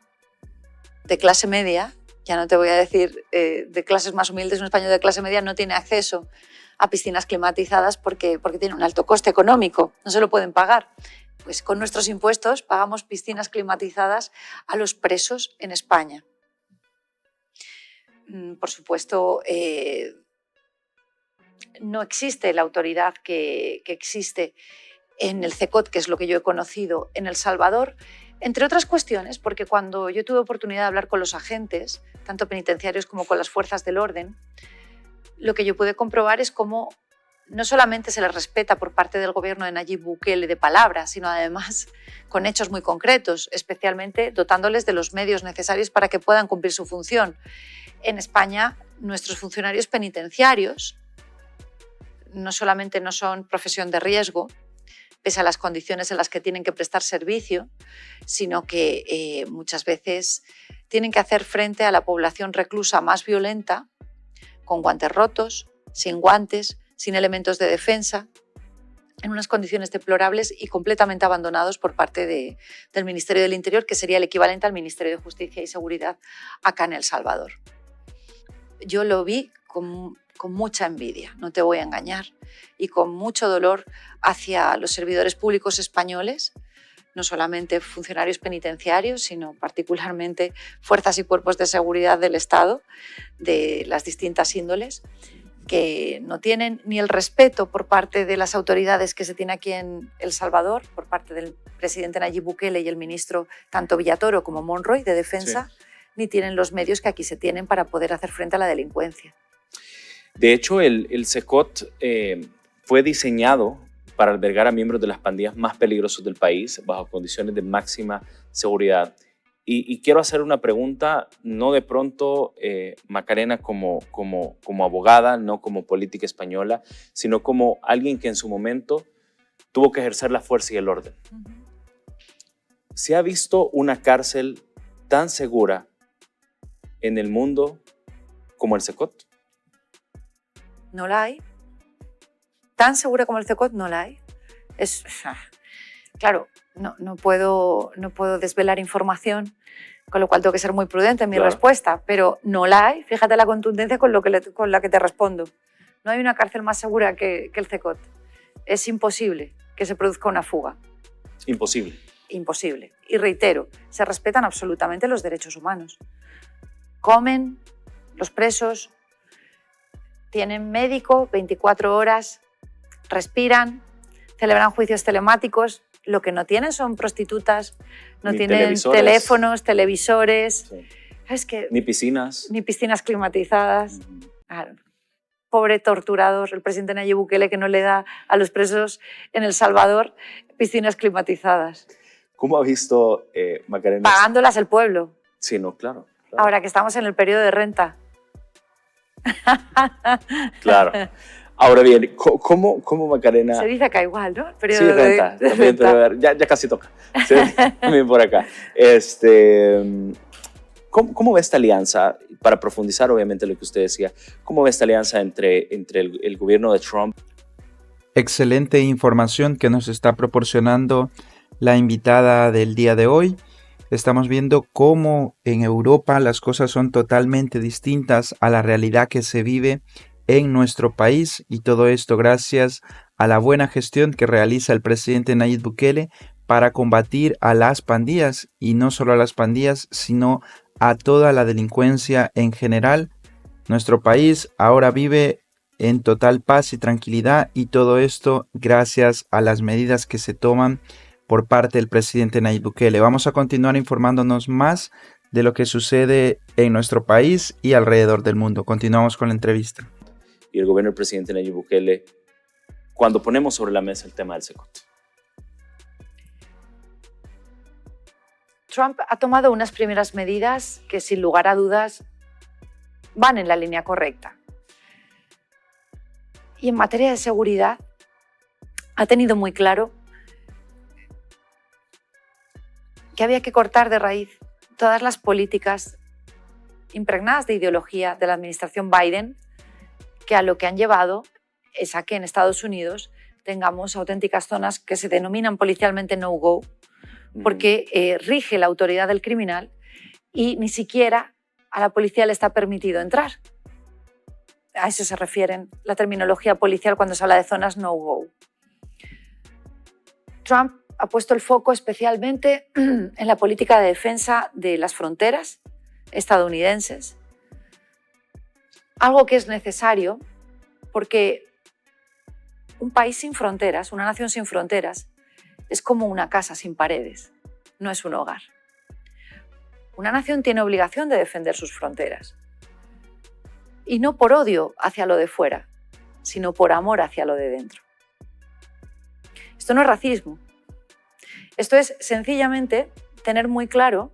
de clase media, ya no te voy a decir de clases más humildes, un español de clase media no tiene acceso a piscinas climatizadas porque tiene un alto coste económico, no se lo pueden pagar. Pues con nuestros impuestos pagamos piscinas climatizadas a los presos en España. Por supuesto, no existe la autoridad que existe en el CECOT, que es lo que yo he conocido en El Salvador, entre otras cuestiones, porque cuando yo tuve oportunidad de hablar con los agentes, tanto penitenciarios como con las fuerzas del orden, lo que yo pude comprobar es cómo no solamente se les respeta por parte del gobierno de Nayib Bukele de palabras, sino además con hechos muy concretos, especialmente dotándoles de los medios necesarios para que puedan cumplir su función. En España, nuestros funcionarios penitenciarios no solamente no son profesión de riesgo, pese a las condiciones en las que tienen que prestar servicio, sino que muchas veces tienen que hacer frente a la población reclusa más violenta, con guantes rotos, sin guantes, sin elementos de defensa, en unas condiciones deplorables y completamente abandonados por parte del Ministerio del Interior, que sería el equivalente al Ministerio de Justicia y Seguridad acá en El Salvador. Yo lo vi con con mucha envidia, no te voy a engañar, y con mucho dolor hacia los servidores públicos españoles, no solamente funcionarios penitenciarios, sino particularmente fuerzas y cuerpos de seguridad del Estado, de las distintas índoles, que no tienen ni el respeto por parte de las autoridades que se tiene aquí en El Salvador, por parte del presidente Nayib Bukele y el ministro tanto Villatoro como Monroy de Defensa, sí, ni tienen los medios que aquí se tienen para poder hacer frente a la delincuencia.
De hecho, el CECOT fue diseñado para albergar a miembros de las pandillas más peligrosos del país bajo condiciones de máxima seguridad. Y quiero hacer una pregunta, no de pronto, Macarena, como abogada, no como política española, sino como alguien que en su momento tuvo que ejercer la fuerza y el orden. ¿Se ha visto una cárcel tan segura en el mundo como el CECOT?
No la hay. Tan segura como el CECOT no la hay. Claro, no puedo desvelar información, con lo cual tengo que ser muy prudente en mi respuesta, pero no la hay. Fíjate la contundencia con la que te respondo. No hay una cárcel más segura que el CECOT. Es imposible que se produzca una fuga.
Imposible.
Imposible. Y reitero, se respetan absolutamente los derechos humanos. Comen, los presos tienen médico 24 horas, respiran, celebran juicios telemáticos. Lo que no tienen son prostitutas, no tienen teléfonos, televisores, sí, es que,
ni piscinas.
Ni piscinas climatizadas. Pobre torturador, el presidente Nayib Bukele, que no le da a los presos en El Salvador piscinas climatizadas.
¿Cómo ha visto, Macarena?
Pagándolas el pueblo.
Sí, no, claro.
Ahora que estamos en el periodo de renta.
Claro. Ahora bien, ¿cómo Macarena?
Se dice acá igual, ¿no?
Sí, renta. También, ya casi toca. Sí, también por acá. ¿Cómo ve esta alianza? Para profundizar, obviamente, lo que usted decía, ¿cómo ve esta alianza entre el gobierno de Trump?
Excelente información que nos está proporcionando la invitada del día de hoy. Estamos viendo cómo en Europa las cosas son totalmente distintas a la realidad que se vive en nuestro país, y todo esto gracias a la buena gestión que realiza el presidente Nayib Bukele para combatir a las pandillas, y no solo a las pandillas, sino a toda la delincuencia en general. Nuestro país ahora vive en total paz y tranquilidad, y todo esto gracias a las medidas que se toman por parte del presidente Nayib Bukele. Vamos a continuar informándonos más de lo que sucede en nuestro país y alrededor del mundo. Continuamos con la entrevista.
Y el gobierno del presidente Nayib Bukele, cuando ponemos sobre la mesa el tema del CECOT.
Trump ha tomado unas primeras medidas que, sin lugar a dudas, van en la línea correcta. Y en materia de seguridad, ha tenido muy claro que había que cortar de raíz todas las políticas impregnadas de ideología de la administración Biden, que a lo que han llevado es a que en Estados Unidos tengamos auténticas zonas que se denominan policialmente no-go, porque rige la autoridad del criminal y ni siquiera a la policía le está permitido entrar. A eso se refiere la terminología policial cuando se habla de zonas no-go. Trump ha puesto el foco especialmente en la política de defensa de las fronteras estadounidenses, algo que es necesario porque un país sin fronteras, una nación sin fronteras, es como una casa sin paredes, no es un hogar. Una nación tiene obligación de defender sus fronteras, y no por odio hacia lo de fuera, sino por amor hacia lo de dentro. Esto no es racismo. Esto es sencillamente tener muy claro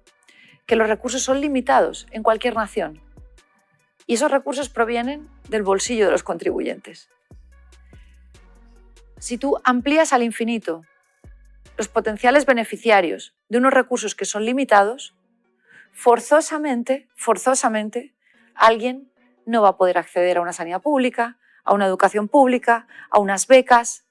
que los recursos son limitados en cualquier nación, y esos recursos provienen del bolsillo de los contribuyentes. Si tú amplías al infinito los potenciales beneficiarios de unos recursos que son limitados, forzosamente, alguien no va a poder acceder a una sanidad pública, a una educación pública, a unas becas.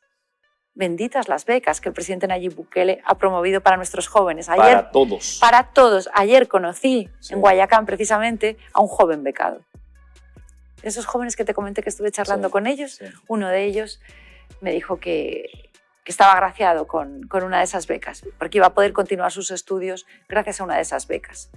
Benditas las becas que el presidente Nayib Bukele ha promovido para nuestros jóvenes.
Para todos.
Para todos. Ayer conocí en Guayacán precisamente a un joven becado. esos jóvenes que te comenté que estuve charlando con ellos, uno de ellos me dijo que estaba agraciado con una de esas becas, porque iba a poder continuar sus estudios gracias a una de esas becas.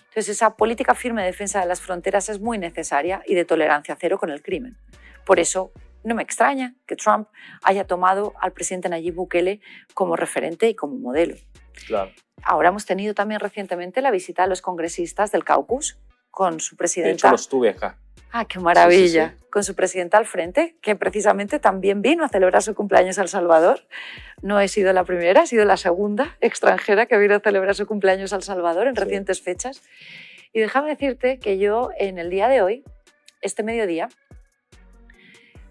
Entonces, esa política firme de defensa de las fronteras es muy necesaria y de tolerancia cero con el crimen. Por eso, no me extraña que Trump haya tomado al presidente Nayib Bukele como referente y como modelo.
Claro.
Ahora hemos tenido también recientemente la visita de los congresistas del Caucus con su presidenta.
De hecho, los tuve acá.
¡Ah, qué maravilla!
Sí.
Con su presidenta al frente, que precisamente también vino a celebrar su cumpleaños a El Salvador. No he sido la primera, he sido la segunda extranjera que vino a celebrar su cumpleaños a El Salvador en recientes fechas. Y déjame decirte que yo, en el día de hoy, este mediodía,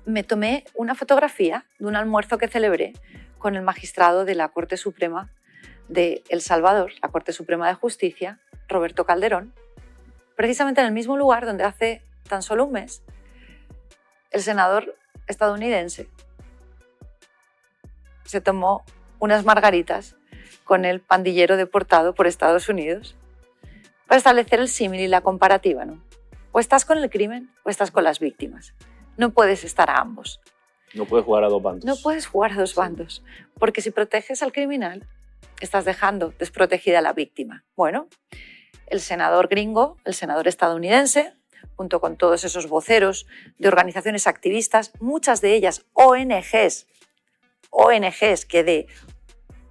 me tomé una fotografía de un almuerzo que celebré con el magistrado de la Corte Suprema de El Salvador, la Corte Suprema de Justicia, Roberto Calderón, precisamente en el mismo lugar donde hace tan solo un mes el senador estadounidense se tomó unas margaritas con el pandillero deportado por Estados Unidos para establecer el símil y la comparativa, ¿no? O estás con el crimen o estás con las víctimas. No puedes estar a ambos.
No puedes jugar a dos bandos.
No puedes jugar a dos bandos, porque si proteges al criminal, estás dejando desprotegida a la víctima. Bueno, el senador gringo, el senador estadounidense, junto con todos esos voceros de organizaciones activistas, muchas de ellas ONGs que de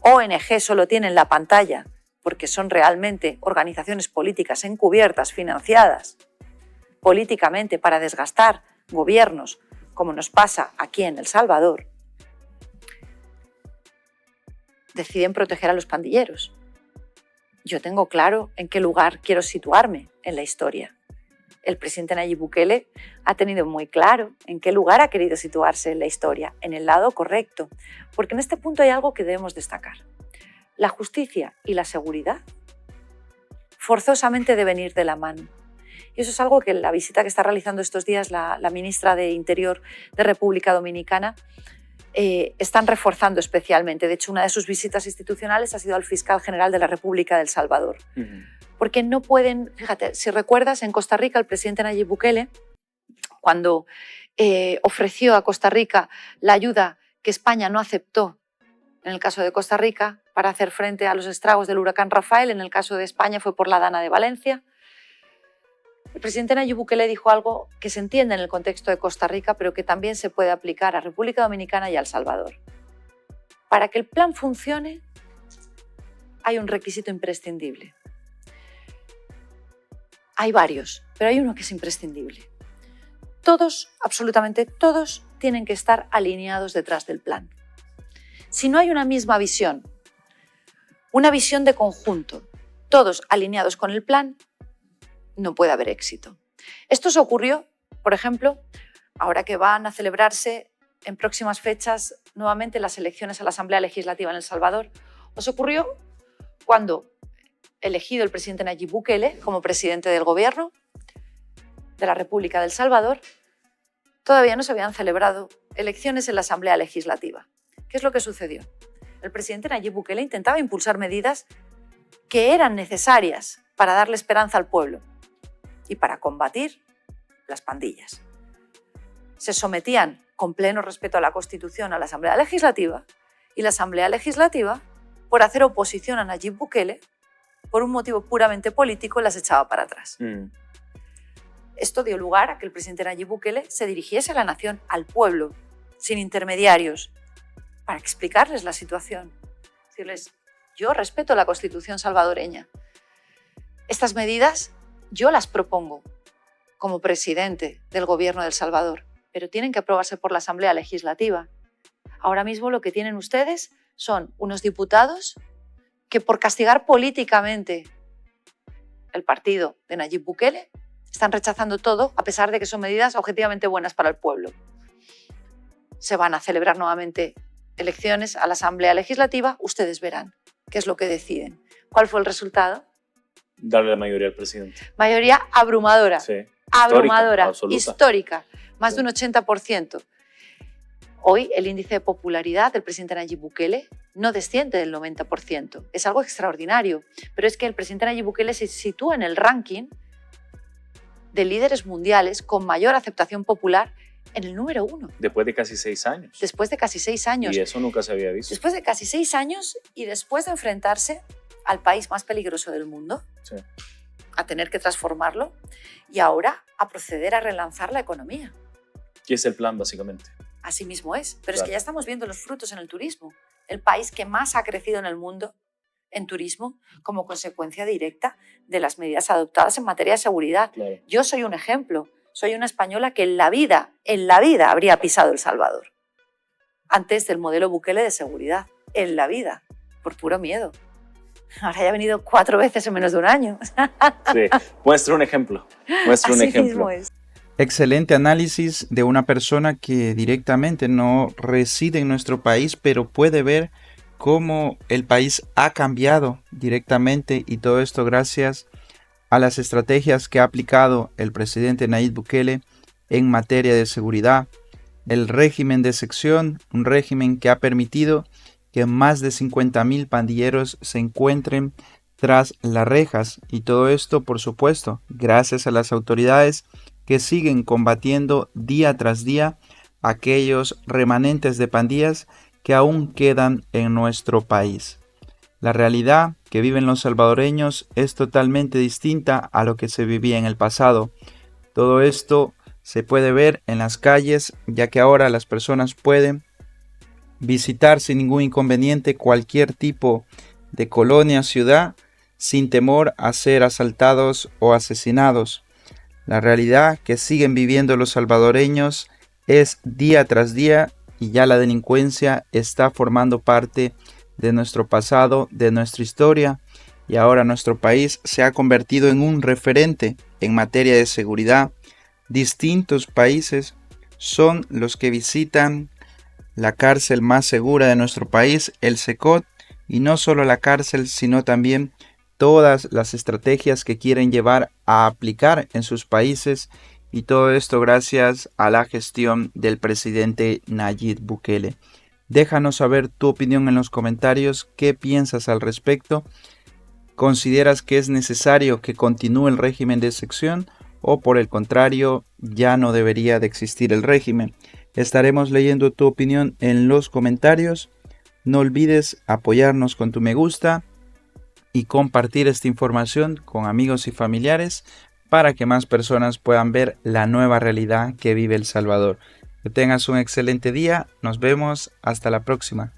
ONG solo tienen la pantalla porque son realmente organizaciones políticas encubiertas, financiadas políticamente para desgastar gobiernos, como nos pasa aquí en El Salvador, deciden proteger a los pandilleros. Yo tengo claro en qué lugar quiero situarme en la historia. El presidente Nayib Bukele ha tenido muy claro en qué lugar ha querido situarse en la historia, en el lado correcto, porque en este punto hay algo que debemos destacar. La justicia y la seguridad forzosamente deben ir de la mano. Y eso es algo que en la visita que está realizando estos días la ministra de Interior de República Dominicana están reforzando especialmente. De hecho, una de sus visitas institucionales ha sido al fiscal general de la República de El Salvador. Porque no pueden, fíjate, si recuerdas, en Costa Rica el presidente Nayib Bukele, cuando ofreció a Costa Rica la ayuda que España no aceptó en el caso de Costa Rica para hacer frente a los estragos del huracán Rafael, en el caso de España fue por la Dana de Valencia, el presidente Nayib Bukele dijo algo que se entiende en el contexto de Costa Rica, pero que también se puede aplicar a República Dominicana y a El Salvador. Para que el plan funcione, hay un requisito imprescindible. Hay varios, pero hay uno que es imprescindible. Todos, absolutamente todos, tienen que estar alineados detrás del plan. Si no hay una misma visión, una visión de conjunto, todos alineados con el plan, no puede haber éxito. Esto se ocurrió, por ejemplo, ahora que van a celebrarse en próximas fechas nuevamente las elecciones a la Asamblea Legislativa en El Salvador. Os ocurrió cuando, elegido el presidente Nayib Bukele como presidente del gobierno de la República de El Salvador, todavía no se habían celebrado elecciones en la Asamblea Legislativa. ¿Qué es lo que sucedió? El presidente Nayib Bukele intentaba impulsar medidas que eran necesarias para darle esperanza al pueblo y para combatir las pandillas. Se sometían con pleno respeto a la Constitución a la Asamblea Legislativa y la Asamblea Legislativa, por hacer oposición a Nayib Bukele, por un motivo puramente político, las echaba para atrás. Esto dio lugar a que el presidente Nayib Bukele se dirigiese a la nación, al pueblo, sin intermediarios, para explicarles la situación. Decirles, yo respeto la Constitución salvadoreña. Estas medidas yo las propongo como presidente del gobierno de El Salvador, pero tienen que aprobarse por la Asamblea Legislativa. Ahora mismo lo que tienen ustedes son unos diputados que por castigar políticamente el partido de Nayib Bukele están rechazando todo, a pesar de que son medidas objetivamente buenas para el pueblo. Se van a celebrar nuevamente elecciones a la Asamblea Legislativa, ustedes verán qué es lo que deciden. ¿Cuál fue el resultado?
Darle la mayoría al presidente.
Mayoría abrumadora.
Sí.
Abrumadora,
Histórica.
Más de un 80%. Hoy el índice de popularidad del presidente Nayib Bukele no desciende del 90%. Es algo extraordinario, pero es que el presidente Nayib Bukele se sitúa en el ranking de líderes mundiales con mayor aceptación popular en el número 1.
Después de casi 6 años.
Después de casi 6 años.
Y eso nunca se había visto.
Después de casi 6 años y después de enfrentarse al país más peligroso del mundo,
Sí.
a tener que transformarlo y ahora a proceder a relanzar la economía.
¿Qué es el plan, básicamente?
Así mismo es. Pero es
Claro.
que ya estamos viendo los frutos en el turismo. El país que más ha crecido en el mundo en turismo como consecuencia directa de las medidas adoptadas en materia de seguridad.
Claro.
Yo soy un ejemplo. Soy una española que en la vida habría pisado El Salvador antes del modelo Bukele de seguridad. En la vida, por puro miedo. Ahora ya he venido 4 veces en menos de un año.
Sí. Muestra un ejemplo. Muestra un
Así
ejemplo.
mismo es.
Excelente análisis de una persona que directamente no reside en nuestro país, pero puede ver cómo el país ha cambiado directamente, y todo esto gracias a las estrategias que ha aplicado el presidente Nayib Bukele en materia de seguridad. El régimen de excepción, un régimen que ha permitido que más de 50.000 pandilleros se encuentren tras las rejas, y todo esto, por supuesto, gracias a las autoridades que siguen combatiendo día tras día aquellos remanentes de pandillas que aún quedan en nuestro país. La realidad que viven los salvadoreños es totalmente distinta a lo que se vivía en el pasado. Todo esto se puede ver en las calles, ya que ahora las personas pueden visitar sin ningún inconveniente cualquier tipo de colonia, ciudad, sin temor a ser asaltados o asesinados. La realidad que siguen viviendo los salvadoreños es día tras día, y ya la delincuencia está formando parte de nuestro pasado, de nuestra historia, y ahora nuestro país se ha convertido en un referente en materia de seguridad. Distintos países son los que visitan la cárcel más segura de nuestro país, el SECOT, y no solo la cárcel, sino también todas las estrategias que quieren llevar a aplicar en sus países, y todo esto gracias a la gestión del presidente Nayib Bukele. Déjanos saber tu opinión en los comentarios, qué piensas al respecto. ¿Consideras que es necesario que continúe el régimen de excepción o por el contrario ya no debería de existir el régimen? Estaremos leyendo tu opinión en los comentarios. No olvides apoyarnos con tu me gusta y compartir esta información con amigos y familiares para que más personas puedan ver la nueva realidad que vive El Salvador. Que tengas un excelente día. Nos vemos. Hasta la próxima.